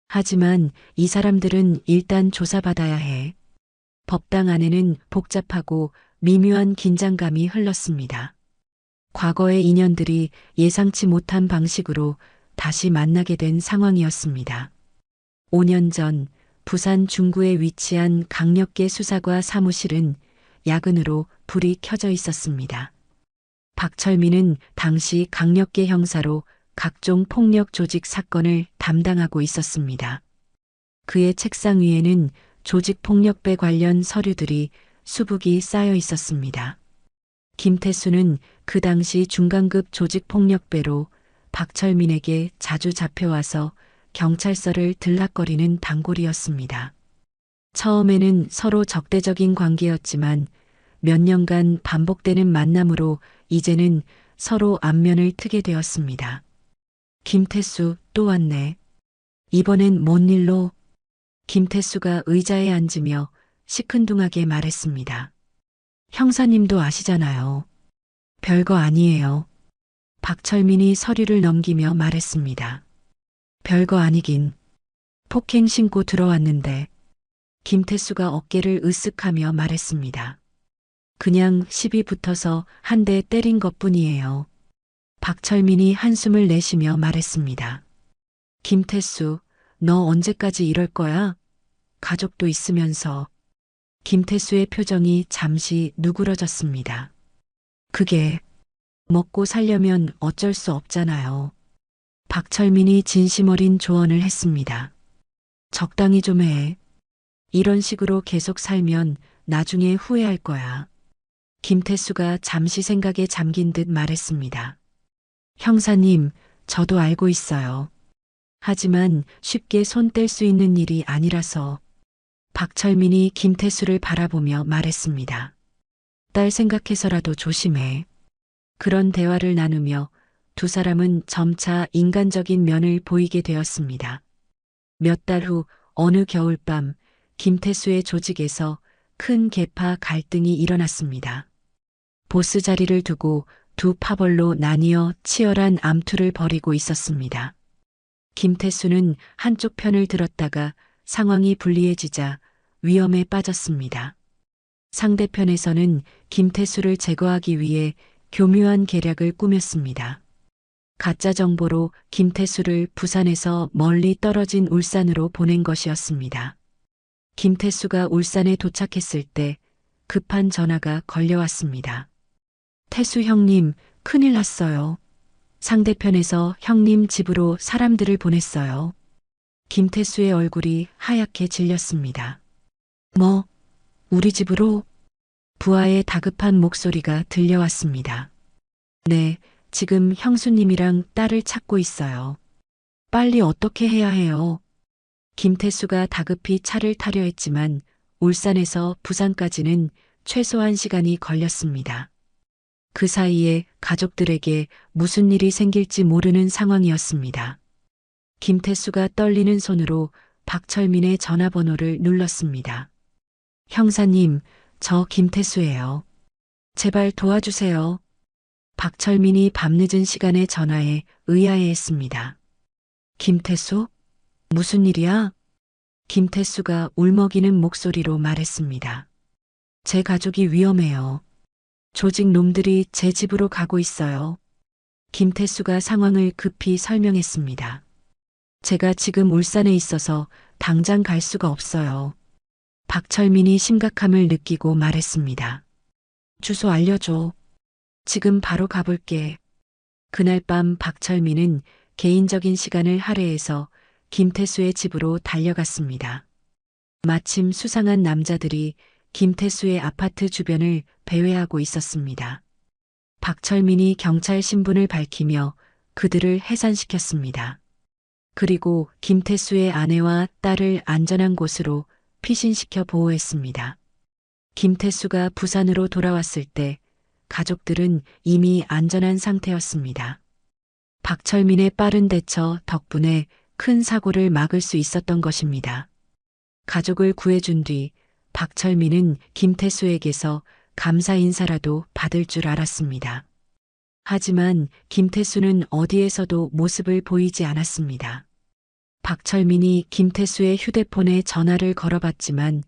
하지만 이 사람들은 일단 조사받아야 해. 법당 안에는 복잡하고 미묘한 긴장감이 흘렀습니다. 과거의 인연들이 예상치 못한 방식으로 다시 만나게 된 상황이었습니다. 5년 전 부산 중구에 위치한 강력계 수사과 사무실은 야근으로 불이 켜져 있었습니다. 박철민은 당시 강력계 형사로 각종 폭력 조직 사건을 담당하고 있었습니다. 그의 책상 위에는 조직폭력배 관련 서류들이 수북이 쌓여 있었습니다. 김태수는 그 당시 중간급 조직폭력배로 박철민에게 자주 잡혀와서 경찰서를 들락거리는 단골이었습니다. 처음에는 서로 적대적인 관계였지만 몇 년간 반복되는 만남으로 이제는 서로 안면을 트게 되었습니다. 김태수 또 왔네. 이번엔 뭔 일로? 김태수가 의자에 앉으며 시큰둥하게 말했습니다. 형사님도 아시잖아요. 별거 아니에요. 박철민이 서류를 넘기며 말했습니다. 별거 아니긴. 폭행 신고 들어왔는데 김태수가 어깨를 으쓱하며 말했습니다. 그냥 시비 붙어서 한 대 때린 것뿐이에요. 박철민이 한숨을 내쉬며 말했습니다. 김태수, 너 언제까지 이럴 거야? 가족도 있으면서. 김태수의 표정이 잠시 누그러졌습니다. 그게 먹고 살려면 어쩔 수 없잖아요. 박철민이 진심 어린 조언을 했습니다. 적당히 좀 해. 이런 식으로 계속 살면 나중에 후회할 거야. 김태수가 잠시 생각에 잠긴 듯 말했습니다. 형사님, 저도 알고 있어요. 하지만 쉽게 손 뗄 수 있는 일이 아니라서. 박철민이 김태수를 바라보며 말했습니다. 딸 생각해서라도 조심해. 그런 대화를 나누며 두 사람은 점차 인간적인 면을 보이게 되었습니다. 몇 달 후 어느 겨울밤 김태수의 조직에서 큰 계파 갈등이 일어났습니다. 보스 자리를 두고 두 파벌로 나뉘어 치열한 암투를 벌이고 있었습니다. 김태수는 한쪽 편을 들었다가 상황이 불리해지자 위험에 빠졌습니다. 상대편에서는 김태수를 제거하기 위해 교묘한 계략을 꾸몄습니다. 가짜 정보로 김태수를 부산에서 멀리 떨어진 울산으로 보낸 것이었습니다. 김태수가 울산에 도착했을 때 급한 전화가 걸려왔습니다. 태수 형님, 큰일 났어요. 상대편에서 형님 집으로 사람들을 보냈어요. 김태수의 얼굴이 하얗게 질렸습니다. 뭐, 우리 집으로? 부하의 다급한 목소리가 들려왔습니다. 네, 지금 형수님이랑 딸을 찾고 있어요. 빨리 어떻게 해야 해요? 김태수가 다급히 차를 타려 했지만 울산에서 부산까지는 최소한 시간이 걸렸습니다. 그 사이에 가족들에게 무슨 일이 생길지 모르는 상황이었습니다. 김태수가 떨리는 손으로 박철민의 전화번호를 눌렀습니다. 형사님, 저 김태수예요. 제발 도와주세요. 박철민이 밤늦은 시간에 전화해 의아해했습니다. 김태수? 무슨 일이야? 김태수가 울먹이는 목소리로 말했습니다. 제 가족이 위험해요. 조직 놈들이 제 집으로 가고 있어요. 김태수가 상황을 급히 설명했습니다. 제가 지금 울산에 있어서 당장 갈 수가 없어요. 박철민이 심각함을 느끼고 말했습니다. 주소 알려줘. 지금 바로 가볼게. 그날 밤 박철민은 개인적인 시간을 할애해서 김태수의 집으로 달려갔습니다. 마침 수상한 남자들이 김태수의 아파트 주변을 배회하고 있었습니다. 박철민이 경찰 신분을 밝히며 그들을 해산시켰습니다. 그리고 김태수의 아내와 딸을 안전한 곳으로 피신시켜 보호했습니다. 김태수가 부산으로 돌아왔을 때 가족들은 이미 안전한 상태였습니다. 박철민의 빠른 대처 덕분에 큰 사고를 막을 수 있었던 것입니다. 가족을 구해준 뒤 박철민은 김태수에게서 감사 인사라도 받을 줄 알았습니다. 하지만 김태수는 어디에서도 모습을 보이지 않았습니다. 박철민이 김태수의 휴대폰에 전화를 걸어봤지만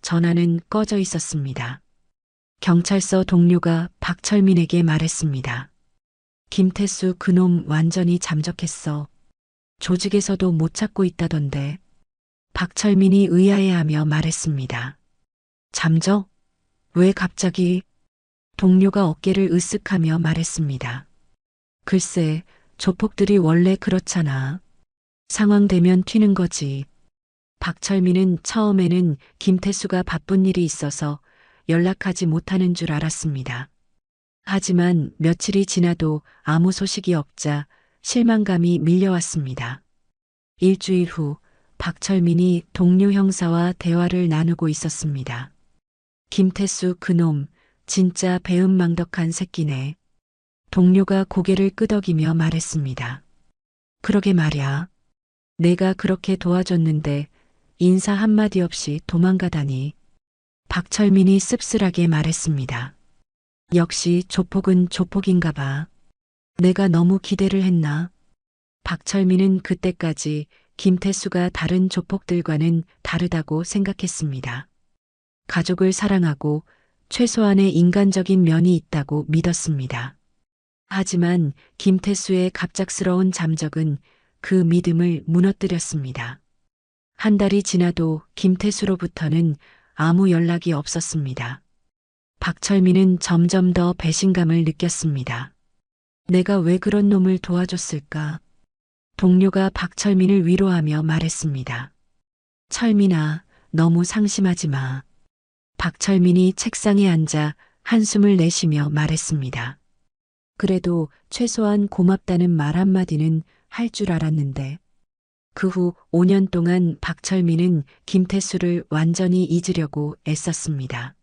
전화는 꺼져 있었습니다. 경찰서 동료가 박철민에게 말했습니다. 김태수 그놈 완전히 잠적했어. 조직에서도 못 찾고 있다던데. 박철민이 의아해하며 말했습니다. 잠적? 왜 갑자기? 동료가 어깨를 으쓱하며 말했습니다. 글쎄, 조폭들이 원래 그렇잖아. 상황 되면 튀는 거지. 박철민은 처음에는 김태수가 바쁜 일이 있어서 연락하지 못하는 줄 알았습니다. 하지만 며칠이 지나도 아무 소식이 없자 실망감이 밀려왔습니다. 일주일 후 박철민이 동료 형사와 대화를 나누고 있었습니다. 김태수 그놈 진짜 배은망덕한 새끼네. 동료가 고개를 끄덕이며 말했습니다. 그러게 말야. 내가 그렇게 도와줬는데 인사 한마디 없이 도망가다니. 박철민이 씁쓸하게 말했습니다. 역시 조폭은 조폭인가 봐. 내가 너무 기대를 했나? 박철민은 그때까지 김태수가 다른 조폭들과는 다르다고 생각했습니다. 가족을 사랑하고 최소한의 인간적인 면이 있다고 믿었습니다. 하지만 김태수의 갑작스러운 잠적은 그 믿음을 무너뜨렸습니다. 한 달이 지나도 김태수로부터는 아무 연락이 없었습니다. 박철민은 점점 더 배신감을 느꼈습니다. 내가 왜 그런 놈을 도와줬을까? 동료가 박철민을 위로하며 말했습니다. 철민아, 너무 상심하지 마. 박철민이 책상에 앉아 한숨을 내쉬며 말했습니다. 그래도 최소한 고맙다는 말 한마디는 할 줄 알았는데. 그 후 5년 동안 박철민은 김태수를 완전히 잊으려고 애썼습니다.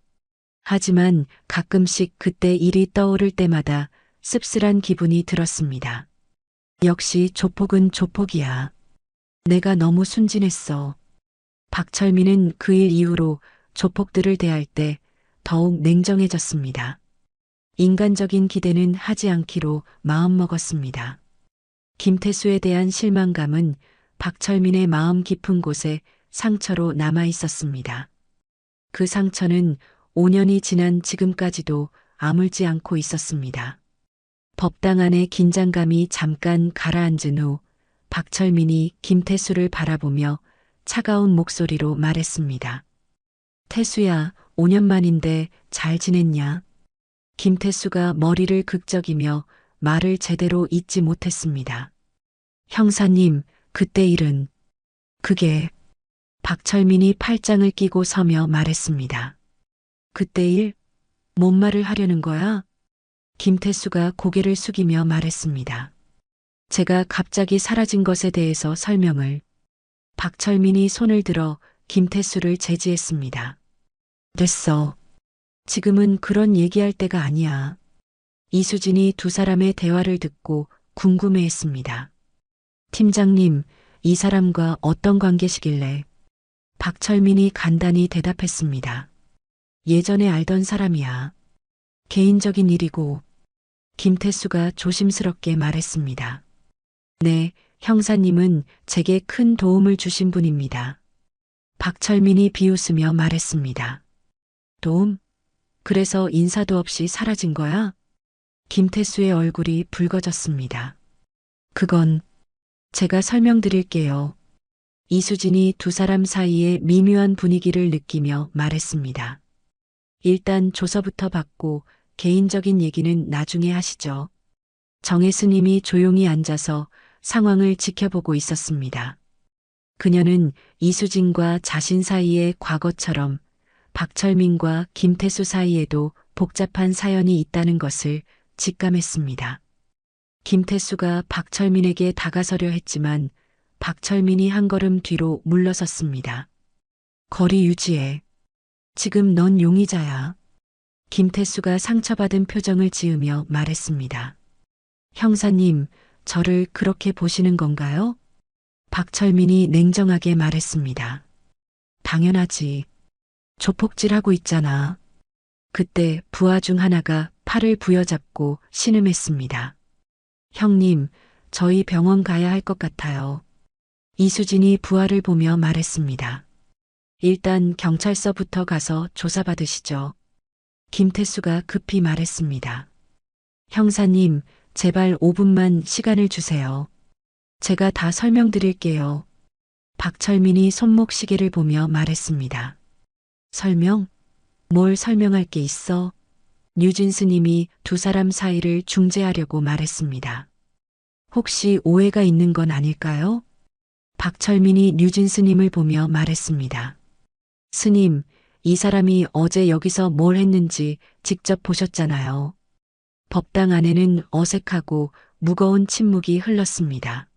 하지만 가끔씩 그때 일이 떠오를 때마다 씁쓸한 기분이 들었습니다. 역시 조폭은 조폭이야. 내가 너무 순진했어. 박철민은 그 일 이후로 조폭들을 대할 때 더욱 냉정해졌습니다. 인간적인 기대는 하지 않기로 마음먹었습니다. 김태수에 대한 실망감은 박철민의 마음 깊은 곳에 상처로 남아 있었습니다. 그 상처는 5년이 지난 지금까지도 아물지 않고 있었습니다. 법당 안의 긴장감이 잠깐 가라앉은 후 박철민이 김태수를 바라보며 차가운 목소리로 말했습니다. 태수야, 5년 만인데 잘 지냈냐? 김태수가 머리를 극적이며 말을 제대로 잇지 못했습니다. 형사님, 그때 일은 그게 박철민이 팔짱을 끼고 서며 말했습니다. 그때 일? 뭔 말을 하려는 거야? 김태수가 고개를 숙이며 말했습니다. 제가 갑자기 사라진 것에 대해서 설명을. 박철민이 손을 들어 김태수를 제지했습니다. 됐어. 지금은 그런 얘기할 때가 아니야. 이수진이 두 사람의 대화를 듣고 궁금해했습니다. 팀장님, 이 사람과 어떤 관계시길래? 박철민이 간단히 대답했습니다. 예전에 알던 사람이야. 개인적인 일이고. 김태수가 조심스럽게 말했습니다. 네, 형사님은 제게 큰 도움을 주신 분입니다. 박철민이 비웃으며 말했습니다. 도움? 그래서 인사도 없이 사라진 거야? 김태수의 얼굴이 붉어졌습니다. 그건 제가 설명드릴게요. 이수진이 두 사람 사이의 미묘한 분위기를 느끼며 말했습니다. 일단 조서부터 받고 개인적인 얘기는 나중에 하시죠. 정혜스님이 조용히 앉아서 상황을 지켜보고 있었습니다. 그녀는 이수진과 자신 사이의 과거처럼 박철민과 김태수 사이에도 복잡한 사연이 있다는 것을 직감했습니다. 김태수가 박철민에게 다가서려 했지만 박철민이 한 걸음 뒤로 물러섰습니다. 거리 유지해. 지금 넌 용의자야. 김태수가 상처받은 표정을 지으며 말했습니다. 형사님, 저를 그렇게 보시는 건가요? 박철민이 냉정하게 말했습니다. 당연하지. 조폭질하고 있잖아. 그때 부하 중 하나가 팔을 부여잡고 신음했습니다. 형님, 저희 병원 가야 할 것 같아요. 이수진이 부하를 보며 말했습니다. 일단 경찰서부터 가서 조사받으시죠. 김태수가 급히 말했습니다. 형사님, 제발 5분만 시간을 주세요. 제가 다 설명드릴게요. 박철민이 손목 시계를 보며 말했습니다. 설명? 뭘 설명할 게 있어? 류진 스님이 두 사람 사이를 중재하려고 말했습니다. 혹시 오해가 있는 건 아닐까요? 박철민이 류진 스님을 보며 말했습니다. 스님, 이 사람이 어제 여기서 뭘 했는지 직접 보셨잖아요. 법당 안에는 어색하고 무거운 침묵이 흘렀습니다.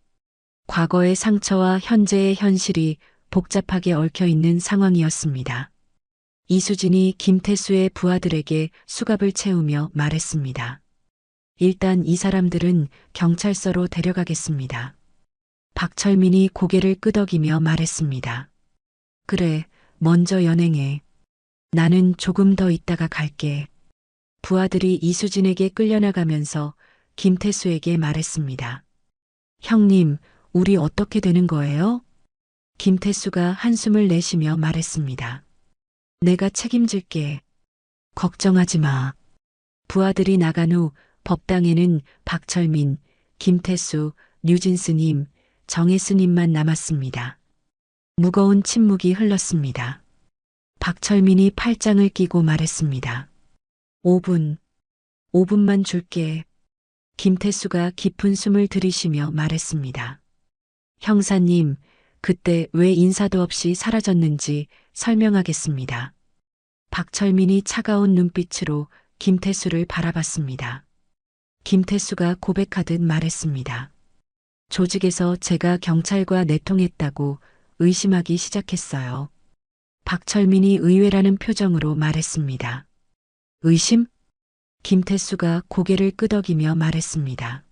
과거의 상처와 현재의 현실이 복잡하게 얽혀 있는 상황이었습니다. 이수진이 김태수의 부하들에게 수갑을 채우며 말했습니다. 일단 이 사람들은 경찰서로 데려가겠습니다. 박철민이 고개를 끄덕이며 말했습니다. 그래, 먼저 연행해. 나는 조금 더 있다가 갈게. 부하들이 이수진에게 끌려나가면서 김태수에게 말했습니다. 형님, 우리 어떻게 되는 거예요? 김태수가 한숨을 내쉬며 말했습니다. 내가 책임질게. 걱정하지 마. 부하들이 나간 후 법당에는 박철민, 김태수, 류진 스님, 정혜 스님만 남았습니다. 무거운 침묵이 흘렀습니다. 박철민이 팔짱을 끼고 말했습니다. 5분. 5분만 줄게. 김태수가 깊은 숨을 들이쉬며 말했습니다. 형사님, 그때 왜 인사도 없이 사라졌는지 설명하겠습니다. 박철민이 차가운 눈빛으로 김태수를 바라봤습니다. 김태수가 고백하듯 말했습니다. 조직에서 제가 경찰과 내통했다고 의심하기 시작했어요. 박철민이 의외라는 표정으로 말했습니다. 의심? 김태수가 고개를 끄덕이며 말했습니다.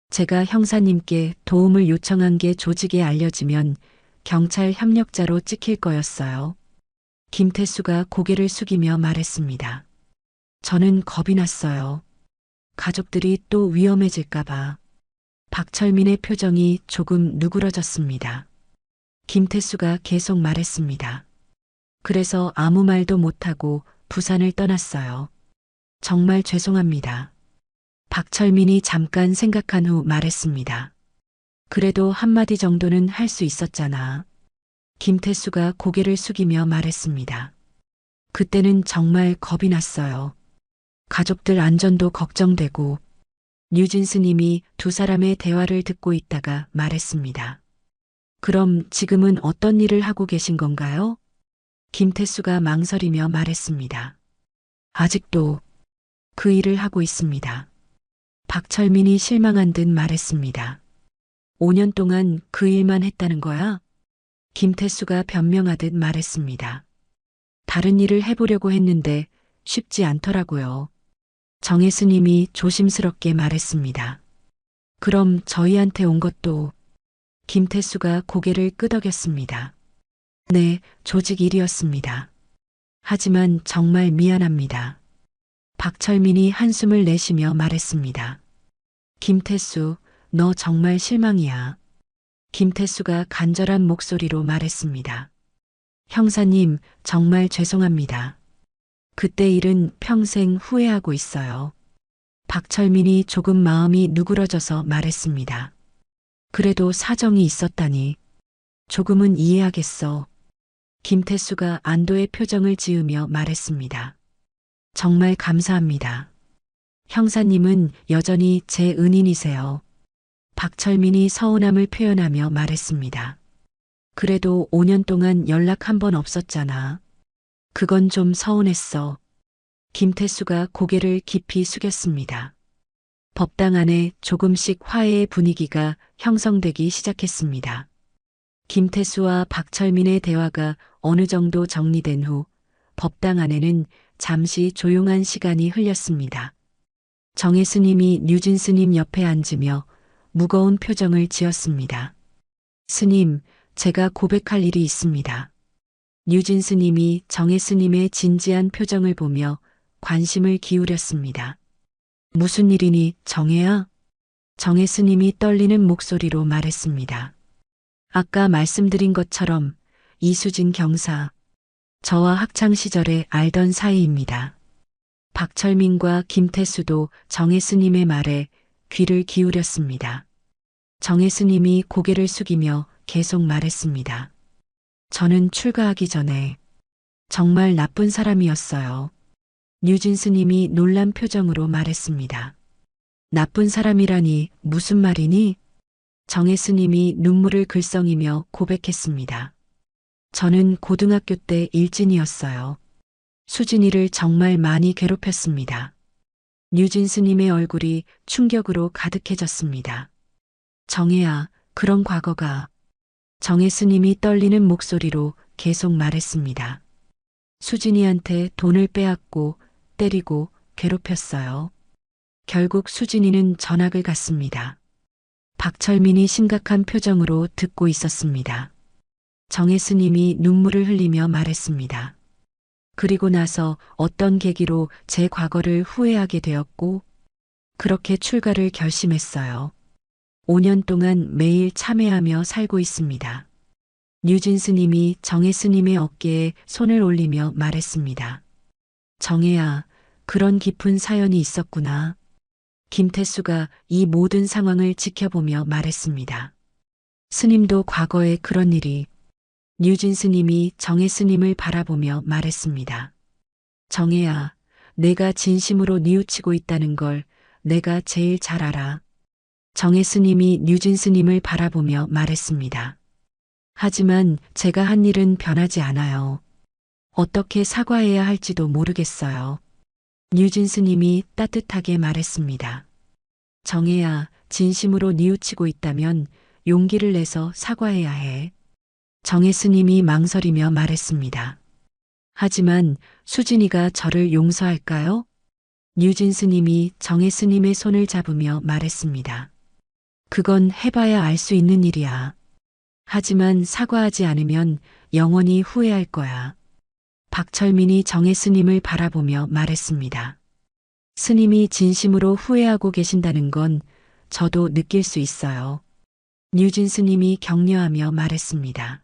제가 형사님께 도움을 요청한 게 조직에 알려지면 경찰 협력자로 찍힐 거였어요. 김태수가 고개를 숙이며 말했습니다. 저는 겁이 났어요. 가족들이 또 위험해질까봐. 박철민의 표정이 조금 누그러졌습니다. 김태수가 계속 말했습니다. 그래서 아무 말도 못하고 부산을 떠났어요. 정말 죄송합니다. 박철민이 잠깐 생각한 후 말했습니다. 그래도 한마디 정도는 할 수 있었잖아. 김태수가 고개를 숙이며 말했습니다. 그때는 정말 겁이 났어요. 가족들 안전도 걱정되고. 류진스 님이 두 사람의 대화를 듣고 있다가 말했습니다. 그럼 지금은 어떤 일을 하고 계신 건가요? 김태수가 망설이며 말했습니다. 아직도 그 일을 하고 있습니다. 박철민이 실망한 듯 말했습니다. 5년 동안 그 일만 했다는 거야? 김태수가 변명하듯 말했습니다. 다른 일을 해보려고 했는데 쉽지 않더라고요. 정혜수님이 조심스럽게 말했습니다. 그럼 저희한테 온 것도. 김태수가 고개를 끄덕였습니다. 네, 조직 일이었습니다. 하지만 정말 미안합니다. 박철민이 한숨을 내쉬며 말했습니다. 김태수, 너 정말 실망이야. 김태수가 간절한 목소리로 말했습니다. 형사님, 정말 죄송합니다. 그때 일은 평생 후회하고 있어요. 박철민이 조금 마음이 누그러져서 말했습니다. 그래도 사정이 있었다니. 조금은 이해하겠어. 김태수가 안도의 표정을 지으며 말했습니다. 정말 감사합니다. 형사님은 여전히 제 은인이세요. 박철민이 서운함을 표현하며 말했습니다. 그래도 5년 동안 연락 한 번 없었잖아. 그건 좀 서운했어. 김태수가 고개를 깊이 숙였습니다. 법당 안에 조금씩 화해의 분위기가 형성되기 시작했습니다. 김태수와 박철민의 대화가 어느 정도 정리된 후 법당 안에는 잠시 조용한 시간이 흘렸습니다. 정혜스님이 류진스님 옆에 앉으며 무거운 표정을 지었습니다. 스님, 제가 고백할 일이 있습니다. 류진스님이 정혜스님의 진지한 표정을 보며 관심을 기울였습니다. 무슨 일이니, 정혜야? 정혜스님이 떨리는 목소리로 말했습니다. 아까 말씀드린 것처럼 이수진 경사, 저와 학창시절에 알던 사이입니다. 박철민과 김태수도 정혜스님의 말에 귀를 기울였습니다. 정혜스님이 고개를 숙이며 계속 말했습니다. 저는 출가하기 전에 정말 나쁜 사람이었어요. 류진스님이 놀란 표정으로 말했습니다. 나쁜 사람이라니 무슨 말이니? 정혜스님이 눈물을 글썽이며 고백했습니다. 저는 고등학교 때 일진이었어요. 수진이를 정말 많이 괴롭혔습니다. 류진스님의 얼굴이 충격으로 가득해졌습니다. 정혜야, 그런 과거가. 정혜스님이 떨리는 목소리로 계속 말했습니다. 수진이한테 돈을 빼앗고 때리고 괴롭혔어요. 결국 수진이는 전학을 갔습니다. 박철민이 심각한 표정으로 듣고 있었습니다. 정혜스님이 눈물을 흘리며 말했습니다. 그리고 나서 어떤 계기로 제 과거를 후회하게 되었고 그렇게 출가를 결심했어요. 5년 동안 매일 참회하며 살고 있습니다. 류진스님이 정혜스님의 어깨에 손을 올리며 말했습니다. 정혜야, 그런 깊은 사연이 있었구나. 김태수가 이 모든 상황을 지켜보며 말했습니다. 스님도 과거에 그런 일이. 류진스님이 정혜스님을 바라보며 말했습니다. 정혜야, 내가 진심으로 뉘우치고 있다는 걸 내가 제일 잘 알아. 정혜스님이 류진스님을 바라보며 말했습니다. 하지만 제가 한 일은 변하지 않아요. 어떻게 사과해야 할지도 모르겠어요. 뉴진 스님이 따뜻하게 말했습니다. 정혜야, 진심으로 뉘우치고 있다면 용기를 내서 사과해야 해. 정혜 스님이 망설이며 말했습니다. 하지만 수진이가 저를 용서할까요? 뉴진 스님이 정혜 스님의 손을 잡으며 말했습니다. 그건 해봐야 알 수 있는 일이야. 하지만 사과하지 않으면 영원히 후회할 거야. 박철민이 정혜 스님을 바라보며 말했습니다. 스님이 진심으로 후회하고 계신다는 건 저도 느낄 수 있어요. 뉴진 스님이 격려하며 말했습니다.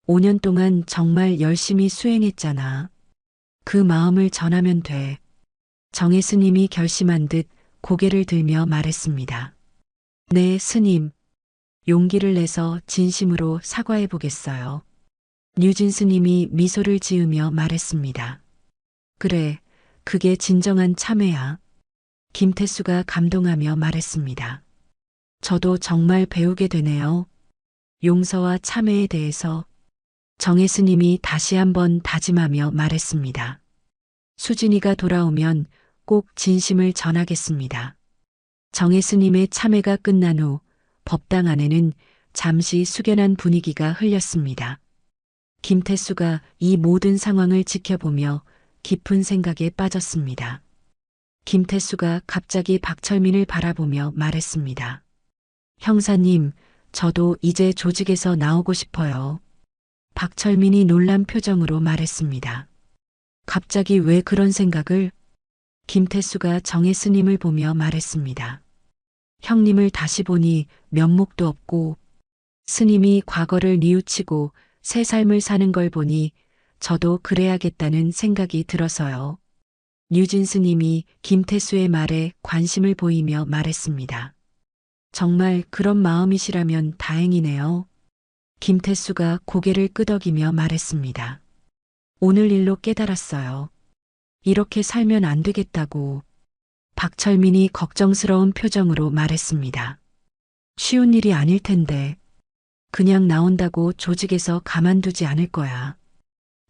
5년 동안 정말 열심히 수행했잖아. 그 마음을 전하면 돼. 정혜 스님이 결심한 듯 고개를 들며 말했습니다. 네, 스님. 용기를 내서 진심으로 사과해 보겠어요. 뉴진 스님이 미소를 지으며 말했습니다. 그래, 그게 진정한 참회야. 김태수가 감동하며 말했습니다. 저도 정말 배우게 되네요. 용서와 참회에 대해서 정혜 스님이 다시 한번 다짐하며 말했습니다. 수진이가 돌아오면 꼭 진심을 전하겠습니다. 정혜 스님의 참회가 끝난 후 법당 안에는 잠시 숙연한 분위기가 흘렸습니다. 김태수가 이 모든 상황을 지켜보며 깊은 생각에 빠졌습니다. 김태수가 갑자기 박철민을 바라보며 말했습니다. 형사님, 저도 이제 조직에서 나오고 싶어요. 박철민이 놀란 표정으로 말했습니다. 갑자기 왜 그런 생각을? 김태수가 정혜 스님을 보며 말했습니다. 형님을 다시 보니 면목도 없고 스님이 과거를 뉘우치고 새 삶을 사는 걸 보니 저도 그래야겠다는 생각이 들어서요. 뉴진 스님이 김태수의 말에 관심을 보이며 말했습니다. 정말 그런 마음이시라면 다행이네요. 김태수가 고개를 끄덕이며 말했습니다. 오늘 일로 깨달았어요. 이렇게 살면 안 되겠다고. 박철민이 걱정스러운 표정으로 말했습니다. 쉬운 일이 아닐 텐데. 그냥 나온다고 조직에서 가만두지 않을 거야.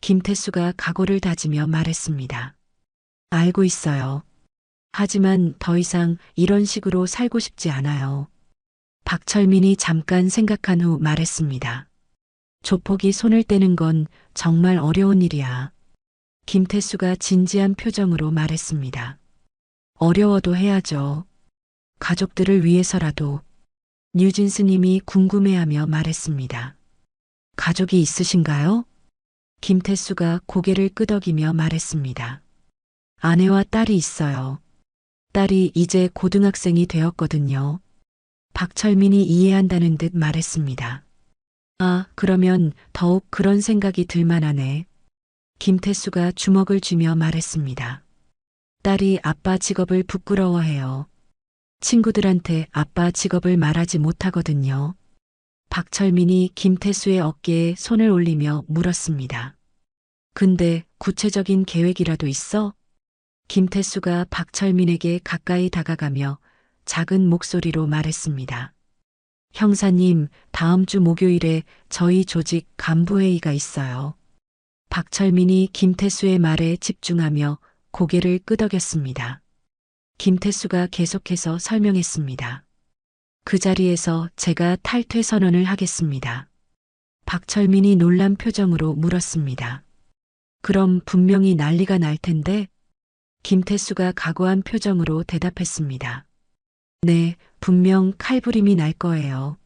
김태수가 각오를 다지며 말했습니다. 알고 있어요. 하지만 더 이상 이런 식으로 살고 싶지 않아요. 박철민이 잠깐 생각한 후 말했습니다. 조폭이 손을 떼는 건 정말 어려운 일이야. 김태수가 진지한 표정으로 말했습니다. 어려워도 해야죠. 가족들을 위해서라도. 뉴진 스님이 궁금해하며 말했습니다. 가족이 있으신가요? 김태수가 고개를 끄덕이며 말했습니다. 아내와 딸이 있어요. 딸이 이제 고등학생이 되었거든요. 박철민이 이해한다는 듯 말했습니다. 아, 그러면 더욱 그런 생각이 들만하네. 김태수가 주먹을 쥐며 말했습니다. 딸이 아빠 직업을 부끄러워해요. 친구들한테 아빠 직업을 말하지 못하거든요. 박철민이 김태수의 어깨에 손을 올리며 물었습니다. 근데 구체적인 계획이라도 있어? 김태수가 박철민에게 가까이 다가가며 작은 목소리로 말했습니다. 형사님, 다음 주 목요일에 저희 조직 간부회의가 있어요. 박철민이 김태수의 말에 집중하며 고개를 끄덕였습니다. 김태수가 계속해서 설명했습니다. 그 자리에서 제가 탈퇴 선언을 하겠습니다. 박철민이 놀란 표정으로 물었습니다. 그럼 분명히 난리가 날 텐데? 김태수가 각오한 표정으로 대답했습니다. 네, 분명 칼부림이 날 거예요.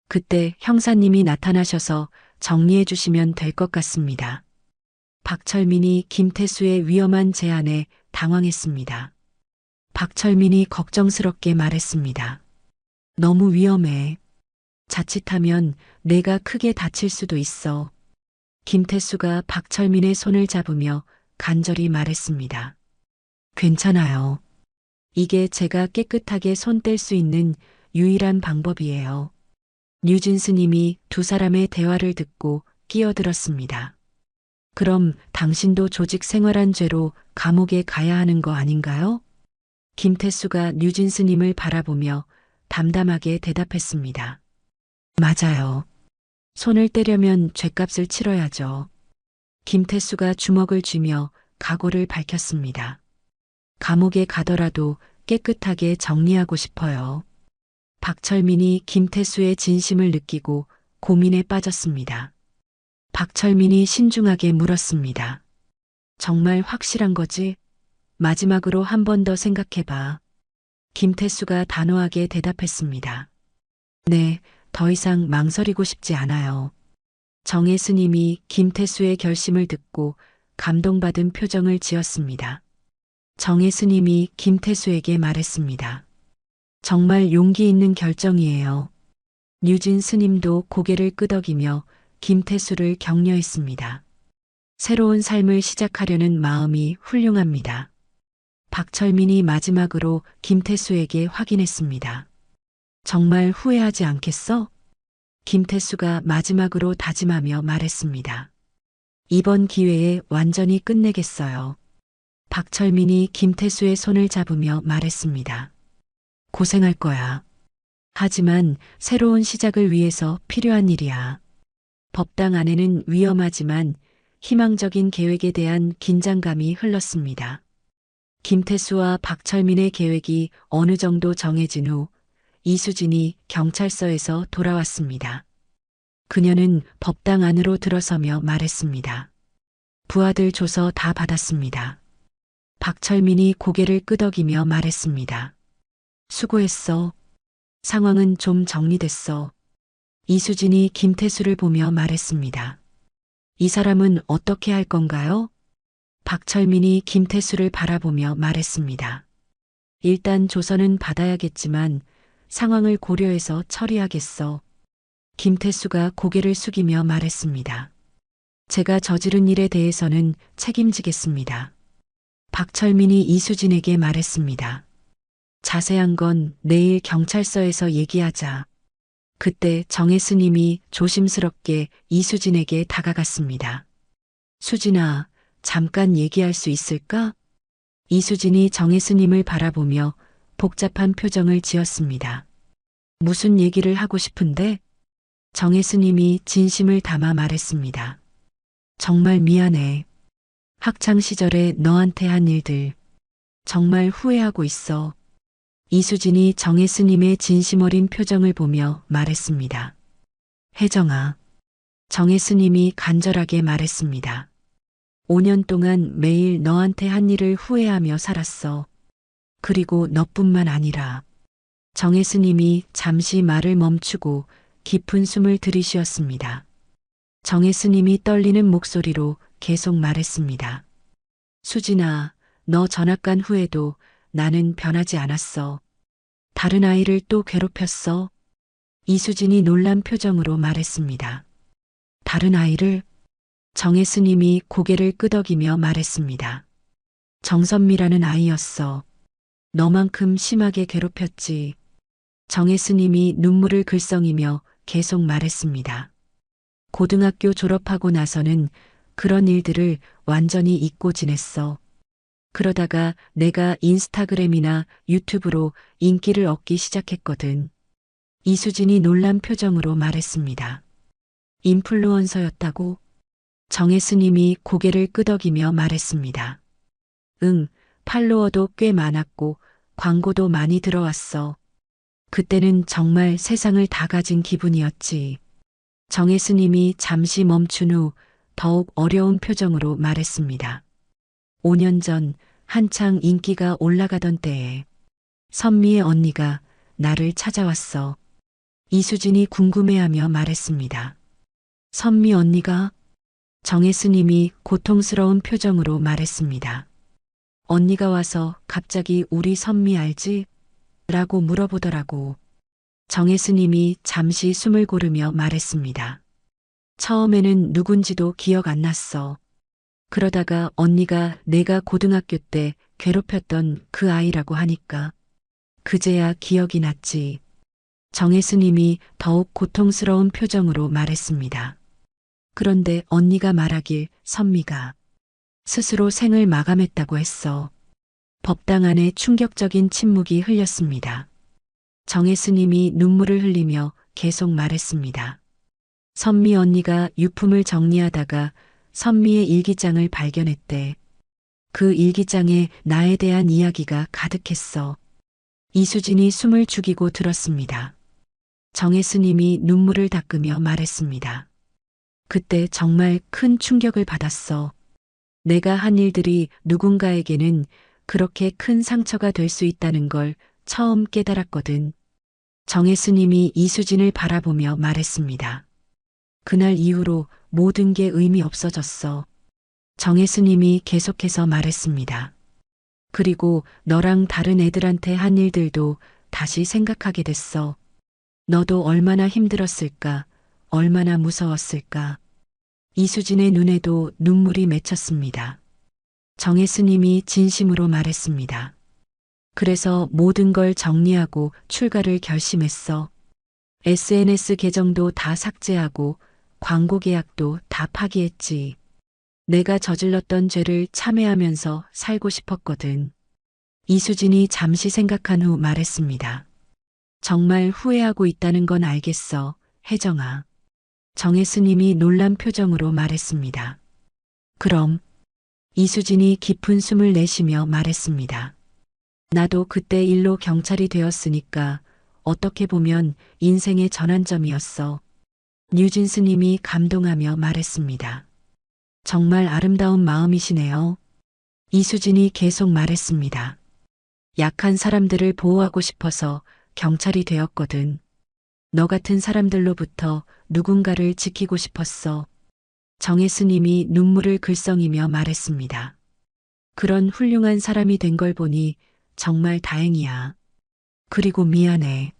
그때 형사님이 나타나셔서 정리해 주시면 될 것 같습니다. 박철민이 김태수의 위험한 제안에 당황했습니다. 박철민이 걱정스럽게 말했습니다. 너무 위험해. 자칫하면 내가 크게 다칠 수도 있어. 김태수가 박철민의 손을 잡으며 간절히 말했습니다. 괜찮아요. 이게 제가 깨끗하게 손 뗄 수 있는 유일한 방법이에요. 뉴진 스님이 두 사람의 대화를 듣고 끼어들었습니다. 그럼 당신도 조직 생활한 죄로 감옥에 가야 하는 거 아닌가요? 김태수가 뉴진 스님을 바라보며 담담하게 대답했습니다. 맞아요. 손을 떼려면 죗값을 치러야죠. 김태수가 주먹을 쥐며 각오를 밝혔습니다. 감옥에 가더라도 깨끗하게 정리하고 싶어요. 박철민이 김태수의 진심을 느끼고 고민에 빠졌습니다. 박철민이 신중하게 물었습니다. 정말 확실한 거지? 마지막으로 한 번 더 생각해봐. 김태수가 단호하게 대답했습니다. 네, 더 이상 망설이고 싶지 않아요. 정혜 스님이 김태수의 결심을 듣고 감동받은 표정을 지었습니다. 정혜 스님이 김태수에게 말했습니다. 정말 용기 있는 결정이에요. 류진 스님도 고개를 끄덕이며 김태수를 격려했습니다. 새로운 삶을 시작하려는 마음이 훌륭합니다. 박철민이 마지막으로 김태수에게 확인했습니다. 정말 후회하지 않겠어? 김태수가 마지막으로 다짐하며 말했습니다. 이번 기회에 완전히 끝내겠어요. 박철민이 김태수의 손을 잡으며 말했습니다. 고생할 거야. 하지만 새로운 시작을 위해서 필요한 일이야. 법당 안에는 위험하지만 희망적인 계획에 대한 긴장감이 흘렀습니다. 김태수와 박철민의 계획이 어느 정도 정해진 후 이수진이 경찰서에서 돌아왔습니다. 그녀는 법당 안으로 들어서며 말했습니다. 부하들 조서 다 받았습니다. 박철민이 고개를 끄덕이며 말했습니다. 수고했어. 상황은 좀 정리됐어. 이수진이 김태수를 보며 말했습니다. 이 사람은 어떻게 할 건가요? 박철민이 김태수를 바라보며 말했습니다. 일단 조서는 받아야겠지만 상황을 고려해서 처리하겠어. 김태수가 고개를 숙이며 말했습니다. 제가 저지른 일에 대해서는 책임지겠습니다. 박철민이 이수진에게 말했습니다. 자세한 건 내일 경찰서에서 얘기하자. 그때 정혜 스님이 조심스럽게 이수진에게 다가갔습니다. 수진아, 잠깐 얘기할 수 있을까? 이수진이 정혜 스님을 바라보며 복잡한 표정을 지었습니다. 무슨 얘기를 하고 싶은데? 정혜 스님이 진심을 담아 말했습니다. 정말 미안해. 학창 시절에 너한테 한 일들 정말 후회하고 있어. 이수진이 정혜 스님의 진심 어린 표정을 보며 말했습니다. 혜정아. 정혜 스님이 간절하게 말했습니다. 5년 동안 매일 너한테 한 일을 후회하며 살았어. 그리고 너뿐만 아니라. 정혜 스님이 잠시 말을 멈추고 깊은 숨을 들이쉬었습니다. 정혜 스님이 떨리는 목소리로 계속 말했습니다. 수진아, 너 전학 간 후에도 나는 변하지 않았어. 다른 아이를 또 괴롭혔어. 이수진이 놀란 표정으로 말했습니다. 다른 아이를? 정혜 스님이 고개를 끄덕이며 말했습니다. 정선미라는 아이였어. 너만큼 심하게 괴롭혔지. 정혜 스님이 눈물을 글썽이며 계속 말했습니다. 고등학교 졸업하고 나서는 그런 일들을 완전히 잊고 지냈어. 그러다가 내가 인스타그램이나 유튜브로 인기를 얻기 시작했거든. 이수진이 놀란 표정으로 말했습니다. 인플루언서였다고? 정혜 스님이 고개를 끄덕이며 말했습니다. 응, 팔로워도 꽤 많았고 광고도 많이 들어왔어. 그때는 정말 세상을 다 가진 기분이었지. 정혜 스님이 잠시 멈춘 후 더욱 어려운 표정으로 말했습니다. 5년 전 한창 인기가 올라가던 때에 선미의 언니가 나를 찾아왔어. 이수진이 궁금해하며 말했습니다. 선미 언니가? 정혜 스님이 고통스러운 표정으로 말했습니다. 언니가 와서 갑자기 우리 선미 알지? 라고 물어보더라고. 정혜 스님이 잠시 숨을 고르며 말했습니다. 처음에는 누군지도 기억 안 났어. 그러다가 언니가 내가 고등학교 때 괴롭혔던 그 아이라고 하니까 그제야 기억이 났지. 정혜 스님이 더욱 고통스러운 표정으로 말했습니다. 그런데 언니가 말하길 선미가 스스로 생을 마감했다고 했어. 법당 안에 충격적인 침묵이 흘렸습니다. 정혜 스님이 눈물을 흘리며 계속 말했습니다. 선미 언니가 유품을 정리하다가 선미의 일기장을 발견했대. 그 일기장에 나에 대한 이야기가 가득했어. 이수진이 숨을 죽이고 들었습니다. 정혜스님이 눈물을 닦으며 말했습니다. 그때 정말 큰 충격을 받았어. 내가 한 일들이 누군가에게는 그렇게 큰 상처가 될 수 있다는 걸 처음 깨달았거든. 정혜스님이 이수진을 바라보며 말했습니다. 그날 이후로 모든 게 의미 없어졌어. 정혜스님이 계속해서 말했습니다. 그리고 너랑 다른 애들한테 한 일들도 다시 생각하게 됐어. 너도 얼마나 힘들었을까, 얼마나 무서웠을까. 이수진의 눈에도 눈물이 맺혔습니다. 정혜스님이 진심으로 말했습니다. 그래서 모든 걸 정리하고 출가를 결심했어. SNS 계정도 다 삭제하고 광고 계약도 다 파기했지. 내가 저질렀던 죄를 참회하면서 살고 싶었거든. 이수진이 잠시 생각한 후 말했습니다. 정말 후회하고 있다는 건 알겠어, 혜정아. 정혜스님이 놀란 표정으로 말했습니다. 그럼 이수진이 깊은 숨을 내쉬며 말했습니다. 나도 그때 일로 경찰이 되었으니까 어떻게 보면 인생의 전환점이었어. 류진 스님이 감동하며 말했습니다. 정말 아름다운 마음이시네요. 이수진이 계속 말했습니다. 약한 사람들을 보호하고 싶어서 경찰이 되었거든. 너 같은 사람들로부터 누군가를 지키고 싶었어. 정혜스님이 눈물을 글썽이며 말했습니다. 그런 훌륭한 사람이 된 걸 보니 정말 다행이야. 그리고 미안해.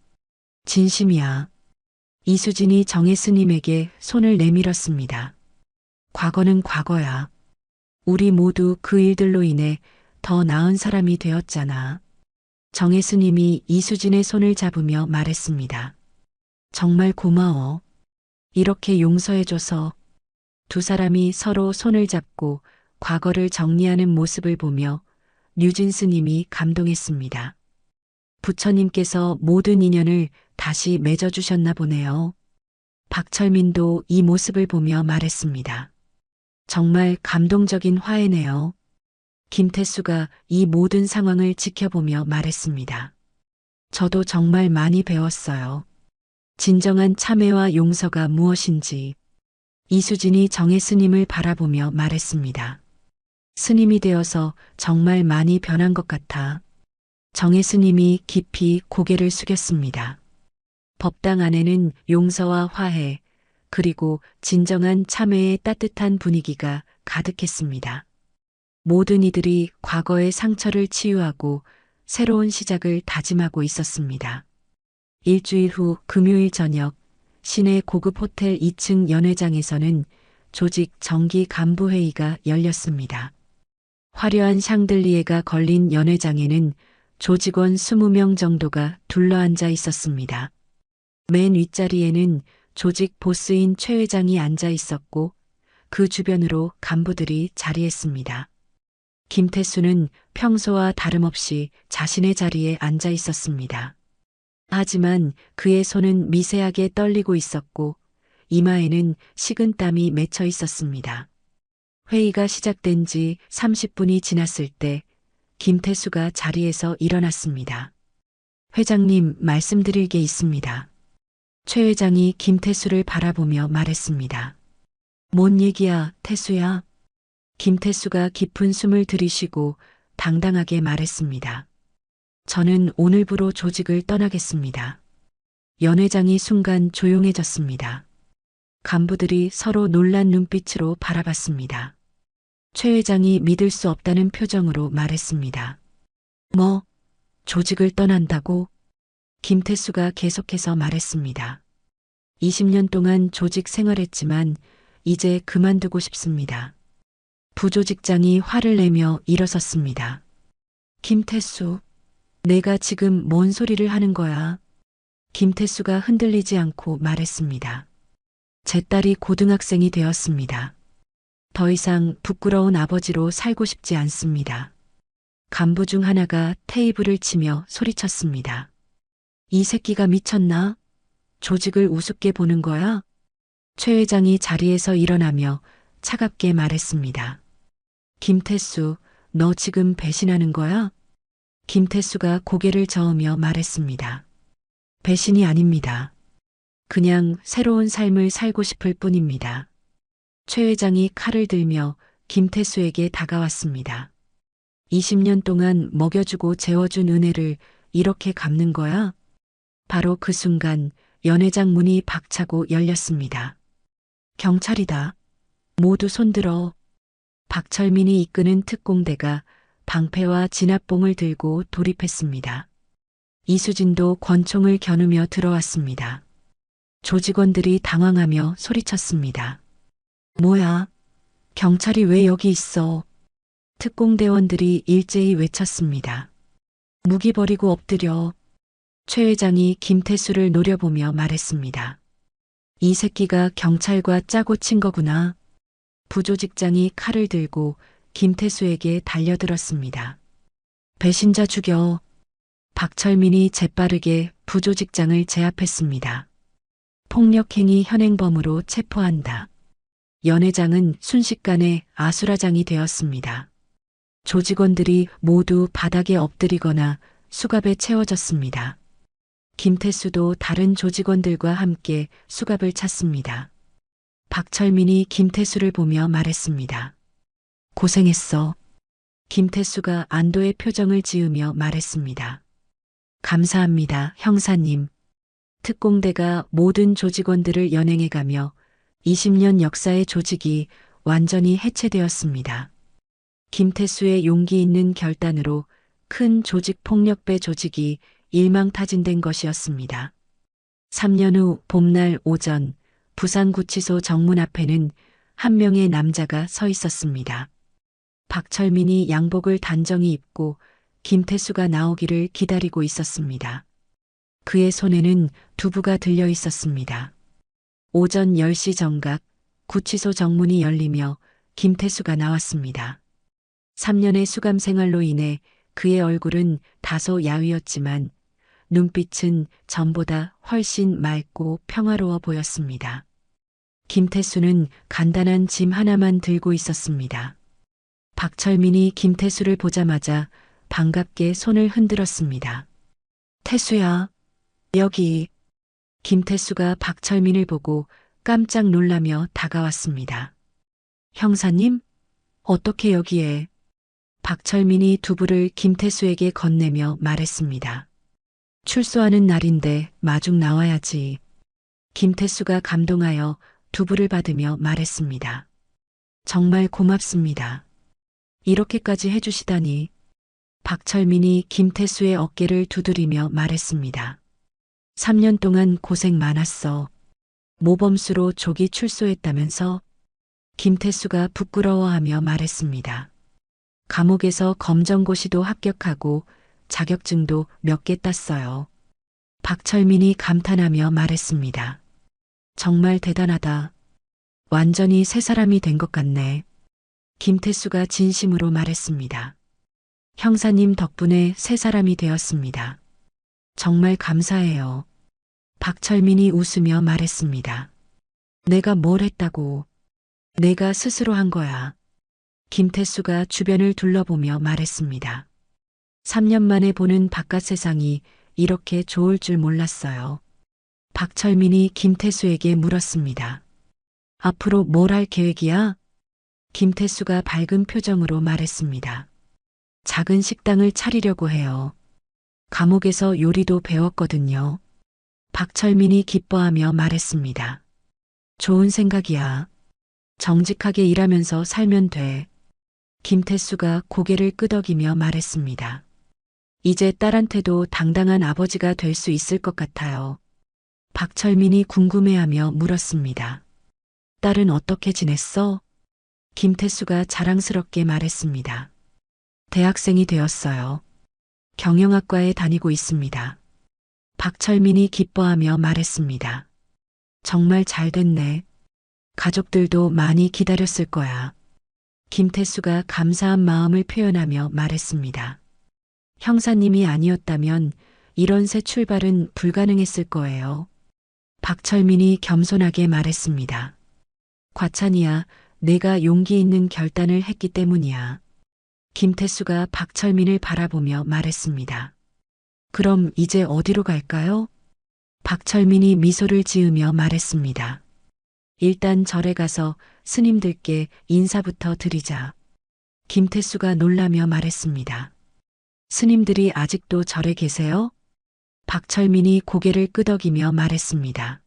진심이야. 이수진이 정혜스님에게 손을 내밀었습니다. 과거는 과거야. 우리 모두 그 일들로 인해 더 나은 사람이 되었잖아. 정혜스님이 이수진의 손을 잡으며 말했습니다. 정말 고마워. 이렇게 용서해줘서. 두 사람이 서로 손을 잡고 과거를 정리하는 모습을 보며 류진 스님이 감동했습니다. 부처님께서 모든 인연을 다시 맺어주셨나 보네요. 박철민도 이 모습을 보며 말했습니다. 정말 감동적인 화해네요. 김태수가 이 모든 상황을 지켜보며 말했습니다. 저도 정말 많이 배웠어요. 진정한 참회와 용서가 무엇인지. 이수진이 정혜 스님을 바라보며 말했습니다. 스님이 되어서 정말 많이 변한 것 같아. 정혜 스님이 깊이 고개를 숙였습니다. 법당 안에는 용서와 화해, 그리고 진정한 참회의 따뜻한 분위기가 가득했습니다. 모든 이들이 과거의 상처를 치유하고 새로운 시작을 다짐하고 있었습니다. 일주일 후 금요일 저녁, 시내 고급 호텔 2층 연회장에서는 조직 정기 간부 회의가 열렸습니다. 화려한 샹들리에가 걸린 연회장에는 조직원 20명 정도가 둘러앉아 있었습니다. 맨 윗자리에는 조직 보스인 최 회장이 앉아 있었고 그 주변으로 간부들이 자리했습니다. 김태수는 평소와 다름없이 자신의 자리에 앉아 있었습니다. 하지만 그의 손은 미세하게 떨리고 있었고 이마에는 식은땀이 맺혀 있었습니다. 회의가 시작된 지 30분이 지났을 때 김태수가 자리에서 일어났습니다. 회장님, 말씀드릴 게 있습니다. 최 회장이 김태수를 바라보며 말했습니다. 뭔 얘기야, 태수야? 김태수가 깊은 숨을 들이쉬고 당당하게 말했습니다. 저는 오늘부로 조직을 떠나겠습니다. 연 회장이 순간 조용해졌습니다. 간부들이 서로 놀란 눈빛으로 바라봤습니다. 최 회장이 믿을 수 없다는 표정으로 말했습니다. 뭐, 조직을 떠난다고? 김태수가 계속해서 말했습니다. 20년 동안 조직 생활했지만 이제 그만두고 싶습니다. 부조직장이 화를 내며 일어섰습니다. 김태수, 내가 지금 뭔 소리를 하는 거야? 김태수가 흔들리지 않고 말했습니다. 제 딸이 고등학생이 되었습니다. 더 이상 부끄러운 아버지로 살고 싶지 않습니다. 간부 중 하나가 테이블을 치며 소리쳤습니다. 이 새끼가 미쳤나? 조직을 우습게 보는 거야? 최 회장이 자리에서 일어나며 차갑게 말했습니다. 김태수, 너 지금 배신하는 거야? 김태수가 고개를 저으며 말했습니다. 배신이 아닙니다. 그냥 새로운 삶을 살고 싶을 뿐입니다. 최 회장이 칼을 들며 김태수에게 다가왔습니다. 20년 동안 먹여주고 재워준 은혜를 이렇게 갚는 거야? 바로 그 순간 연회장 문이 박차고 열렸습니다. 경찰이다. 모두 손들어. 박철민이 이끄는 특공대가 방패와 진압봉을 들고 돌입했습니다. 이수진도 권총을 겨누며 들어왔습니다. 조직원들이 당황하며 소리쳤습니다. 뭐야? 경찰이 왜 여기 있어? 특공대원들이 일제히 외쳤습니다. 무기 버리고 엎드려. 최 회장이 김태수를 노려보며 말했습니다. 이 새끼가 경찰과 짜고 친 거구나. 부조직장이 칼을 들고 김태수에게 달려들었습니다. 배신자 죽여. 박철민이 재빠르게 부조직장을 제압했습니다. 폭력행위 현행범으로 체포한다. 연회장은 순식간에 아수라장이 되었습니다. 조직원들이 모두 바닥에 엎드리거나 수갑에 채워졌습니다. 김태수도 다른 조직원들과 함께 수갑을 찼습니다. 박철민이 김태수를 보며 말했습니다. 고생했어. 김태수가 안도의 표정을 지으며 말했습니다. 감사합니다, 형사님. 특공대가 모든 조직원들을 연행해가며 20년 역사의 조직이 완전히 해체되었습니다. 김태수의 용기 있는 결단으로 큰 조직 폭력배 조직이 일망타진된 것이었습니다. 3년 후 봄날 오전 부산구치소 정문 앞에는 한 명의 남자가 서 있었습니다. 박철민이 양복을 단정히 입고 김태수가 나오기를 기다리고 있었습니다. 그의 손에는 두부가 들려 있었습니다. 오전 10시 정각 구치소 정문이 열리며 김태수가 나왔습니다. 3년의 수감 생활로 인해 그의 얼굴은 다소 야위었지만 눈빛은 전보다 훨씬 맑고 평화로워 보였습니다. 김태수는 간단한 짐 하나만 들고 있었습니다. 박철민이 김태수를 보자마자 반갑게 손을 흔들었습니다. 태수야, 여기. 김태수가 박철민을 보고 깜짝 놀라며 다가왔습니다. 형사님? 어떻게 여기에? 박철민이 두부를 김태수에게 건네며 말했습니다. 출소하는 날인데 마중 나와야지. 김태수가 감동하여 두부를 받으며 말했습니다. 정말 고맙습니다. 이렇게까지 해주시다니. 박철민이 김태수의 어깨를 두드리며 말했습니다. 3년 동안 고생 많았어. 모범수로 조기 출소했다면서? 김태수가 부끄러워하며 말했습니다. 감옥에서 검정고시도 합격하고 자격증도 몇 개 땄어요. 박철민이 감탄하며 말했습니다. 정말 대단하다. 완전히 새 사람이 된 것 같네. 김태수가 진심으로 말했습니다. 형사님 덕분에 새 사람이 되었습니다. 정말 감사해요. 박철민이 웃으며 말했습니다. 내가 뭘 했다고. 내가 스스로 한 거야. 김태수가 주변을 둘러보며 말했습니다. 3년 만에 보는 바깥 세상이 이렇게 좋을 줄 몰랐어요. 박철민이 김태수에게 물었습니다. 앞으로 뭘 할 계획이야? 김태수가 밝은 표정으로 말했습니다. 작은 식당을 차리려고 해요. 감옥에서 요리도 배웠거든요. 박철민이 기뻐하며 말했습니다. 좋은 생각이야. 정직하게 일하면서 살면 돼. 김태수가 고개를 끄덕이며 말했습니다. 이제 딸한테도 당당한 아버지가 될 수 있을 것 같아요. 박철민이 궁금해하며 물었습니다. 딸은 어떻게 지냈어? 김태수가 자랑스럽게 말했습니다. 대학생이 되었어요. 경영학과에 다니고 있습니다. 박철민이 기뻐하며 말했습니다. 정말 잘 됐네. 가족들도 많이 기다렸을 거야. 김태수가 감사한 마음을 표현하며 말했습니다. 형사님이 아니었다면 이런 새 출발은 불가능했을 거예요. 박철민이 겸손하게 말했습니다. 과찬이야, 내가 용기 있는 결단을 했기 때문이야. 김태수가 박철민을 바라보며 말했습니다. 그럼 이제 어디로 갈까요? 박철민이 미소를 지으며 말했습니다. 일단 절에 가서 스님들께 인사부터 드리자. 김태수가 놀라며 말했습니다. 스님들이 아직도 절에 계세요? 박철민이 고개를 끄덕이며 말했습니다.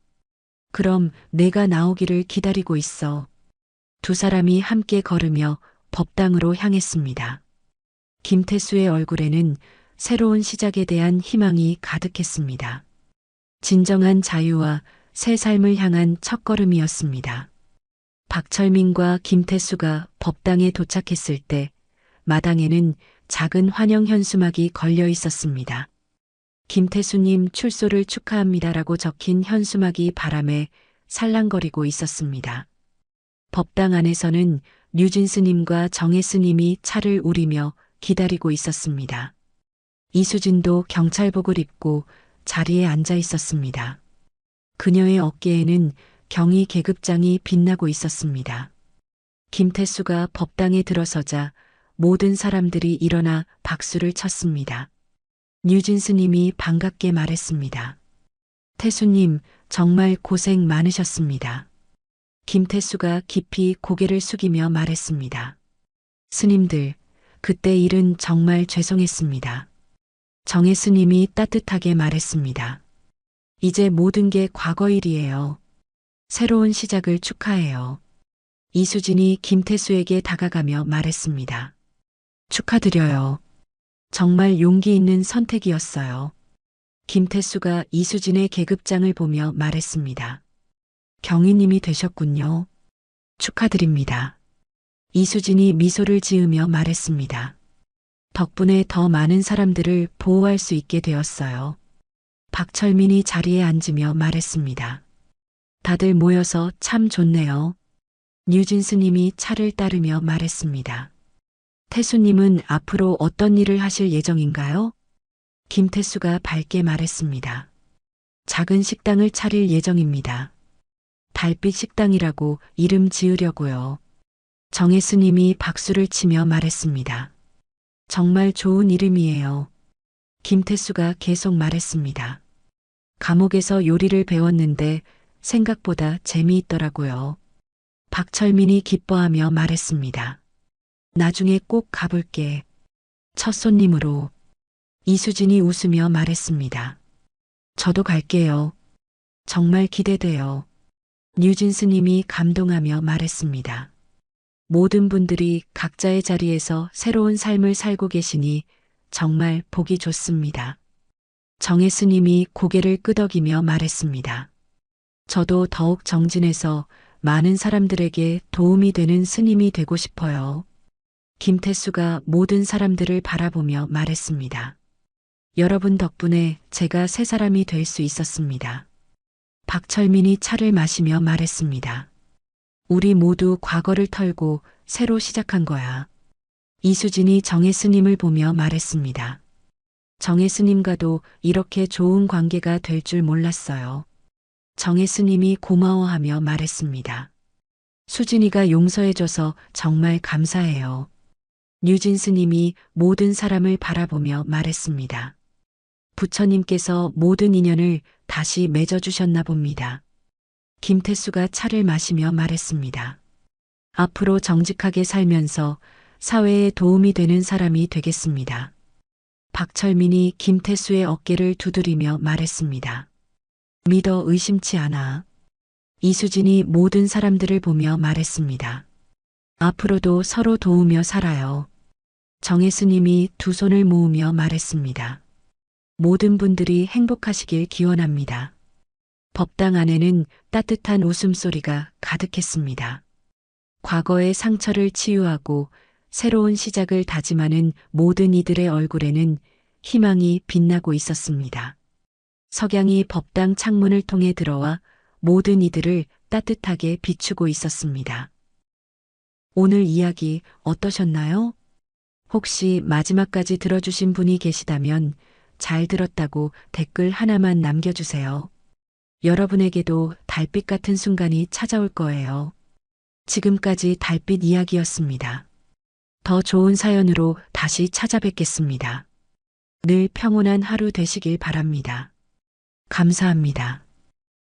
그럼 내가 나오기를 기다리고 있어. 두 사람이 함께 걸으며 법당으로 향했습니다. 김태수의 얼굴에는 새로운 시작에 대한 희망이 가득했습니다. 진정한 자유와 새 삶을 향한 첫걸음이었습니다. 박철민과 김태수가 법당에 도착했을 때 마당에는 작은 환영 현수막이 걸려 있었습니다. 김태수님 출소를 축하합니다라고 적힌 현수막이 바람에 살랑거리고 있었습니다. 법당 안에서는 류진 스님과 정혜 스님이 차를 우리며 기다리고 있었습니다. 이수진도 경찰복을 입고 자리에 앉아 있었습니다. 그녀의 어깨에는 경위 계급장이 빛나고 있었습니다. 김태수가 법당에 들어서자 모든 사람들이 일어나 박수를 쳤습니다. 류진 스님이 반갑게 말했습니다. 태수님, 정말 고생 많으셨습니다. 김태수가 깊이 고개를 숙이며 말했습니다. 스님들, 그때 일은 정말 죄송했습니다. 정혜 스님이 따뜻하게 말했습니다. 이제 모든 게 과거 일이에요. 새로운 시작을 축하해요. 이수진이 김태수에게 다가가며 말했습니다. 축하드려요. 정말 용기 있는 선택이었어요. 김태수가 이수진의 계급장을 보며 말했습니다. 경위님이 되셨군요. 축하드립니다. 이수진이 미소를 지으며 말했습니다. 덕분에 더 많은 사람들을 보호할 수 있게 되었어요. 박철민이 자리에 앉으며 말했습니다. 다들 모여서 참 좋네요. 류진 스님이 차를 따르며 말했습니다. 태수님은 앞으로 어떤 일을 하실 예정인가요? 김태수가 밝게 말했습니다. 작은 식당을 차릴 예정입니다. 달빛 식당이라고 이름 지으려고요. 정혜 스님이 박수를 치며 말했습니다. 정말 좋은 이름이에요. 김태수가 계속 말했습니다. 감옥에서 요리를 배웠는데 생각보다 재미있더라고요. 박철민이 기뻐하며 말했습니다. 나중에 꼭 가볼게. 첫 손님으로. 이수진이 웃으며 말했습니다. 저도 갈게요. 정말 기대돼요. 류진 스님이 감동하며 말했습니다. 모든 분들이 각자의 자리에서 새로운 삶을 살고 계시니 정말 보기 좋습니다. 정혜 스님이 고개를 끄덕이며 말했습니다. 저도 더욱 정진해서 많은 사람들에게 도움이 되는 스님이 되고 싶어요. 김태수가 모든 사람들을 바라보며 말했습니다. 여러분 덕분에 제가 새 사람이 될 수 있었습니다. 박철민이 차를 마시며 말했습니다. 우리 모두 과거를 털고 새로 시작한 거야. 이수진이 정혜 스님을 보며 말했습니다. 정혜 스님과도 이렇게 좋은 관계가 될 줄 몰랐어요. 정혜 스님이 고마워하며 말했습니다. 수진이가 용서해줘서 정말 감사해요. 류진 스님이 모든 사람을 바라보며 말했습니다. 부처님께서 모든 인연을 다시 맺어주셨나 봅니다. 김태수가 차를 마시며 말했습니다. 앞으로 정직하게 살면서 사회에 도움이 되는 사람이 되겠습니다. 박철민이 김태수의 어깨를 두드리며 말했습니다. 믿어 의심치 않아. 이수진이 모든 사람들을 보며 말했습니다. 앞으로도 서로 도우며 살아요. 정혜 스님이 두 손을 모으며 말했습니다. 모든 분들이 행복하시길 기원합니다. 법당 안에는 따뜻한 웃음소리가 가득했습니다. 과거의 상처를 치유하고 새로운 시작을 다짐하는 모든 이들의 얼굴에는 희망이 빛나고 있었습니다. 석양이 법당 창문을 통해 들어와 모든 이들을 따뜻하게 비추고 있었습니다. 오늘 이야기 어떠셨나요? 혹시 마지막까지 들어주신 분이 계시다면 잘 들었다고 댓글 하나만 남겨주세요. 여러분에게도 달빛 같은 순간이 찾아올 거예요. 지금까지 달빛 이야기였습니다. 더 좋은 사연으로 다시 찾아뵙겠습니다. 늘 평온한 하루 되시길 바랍니다. 감사합니다.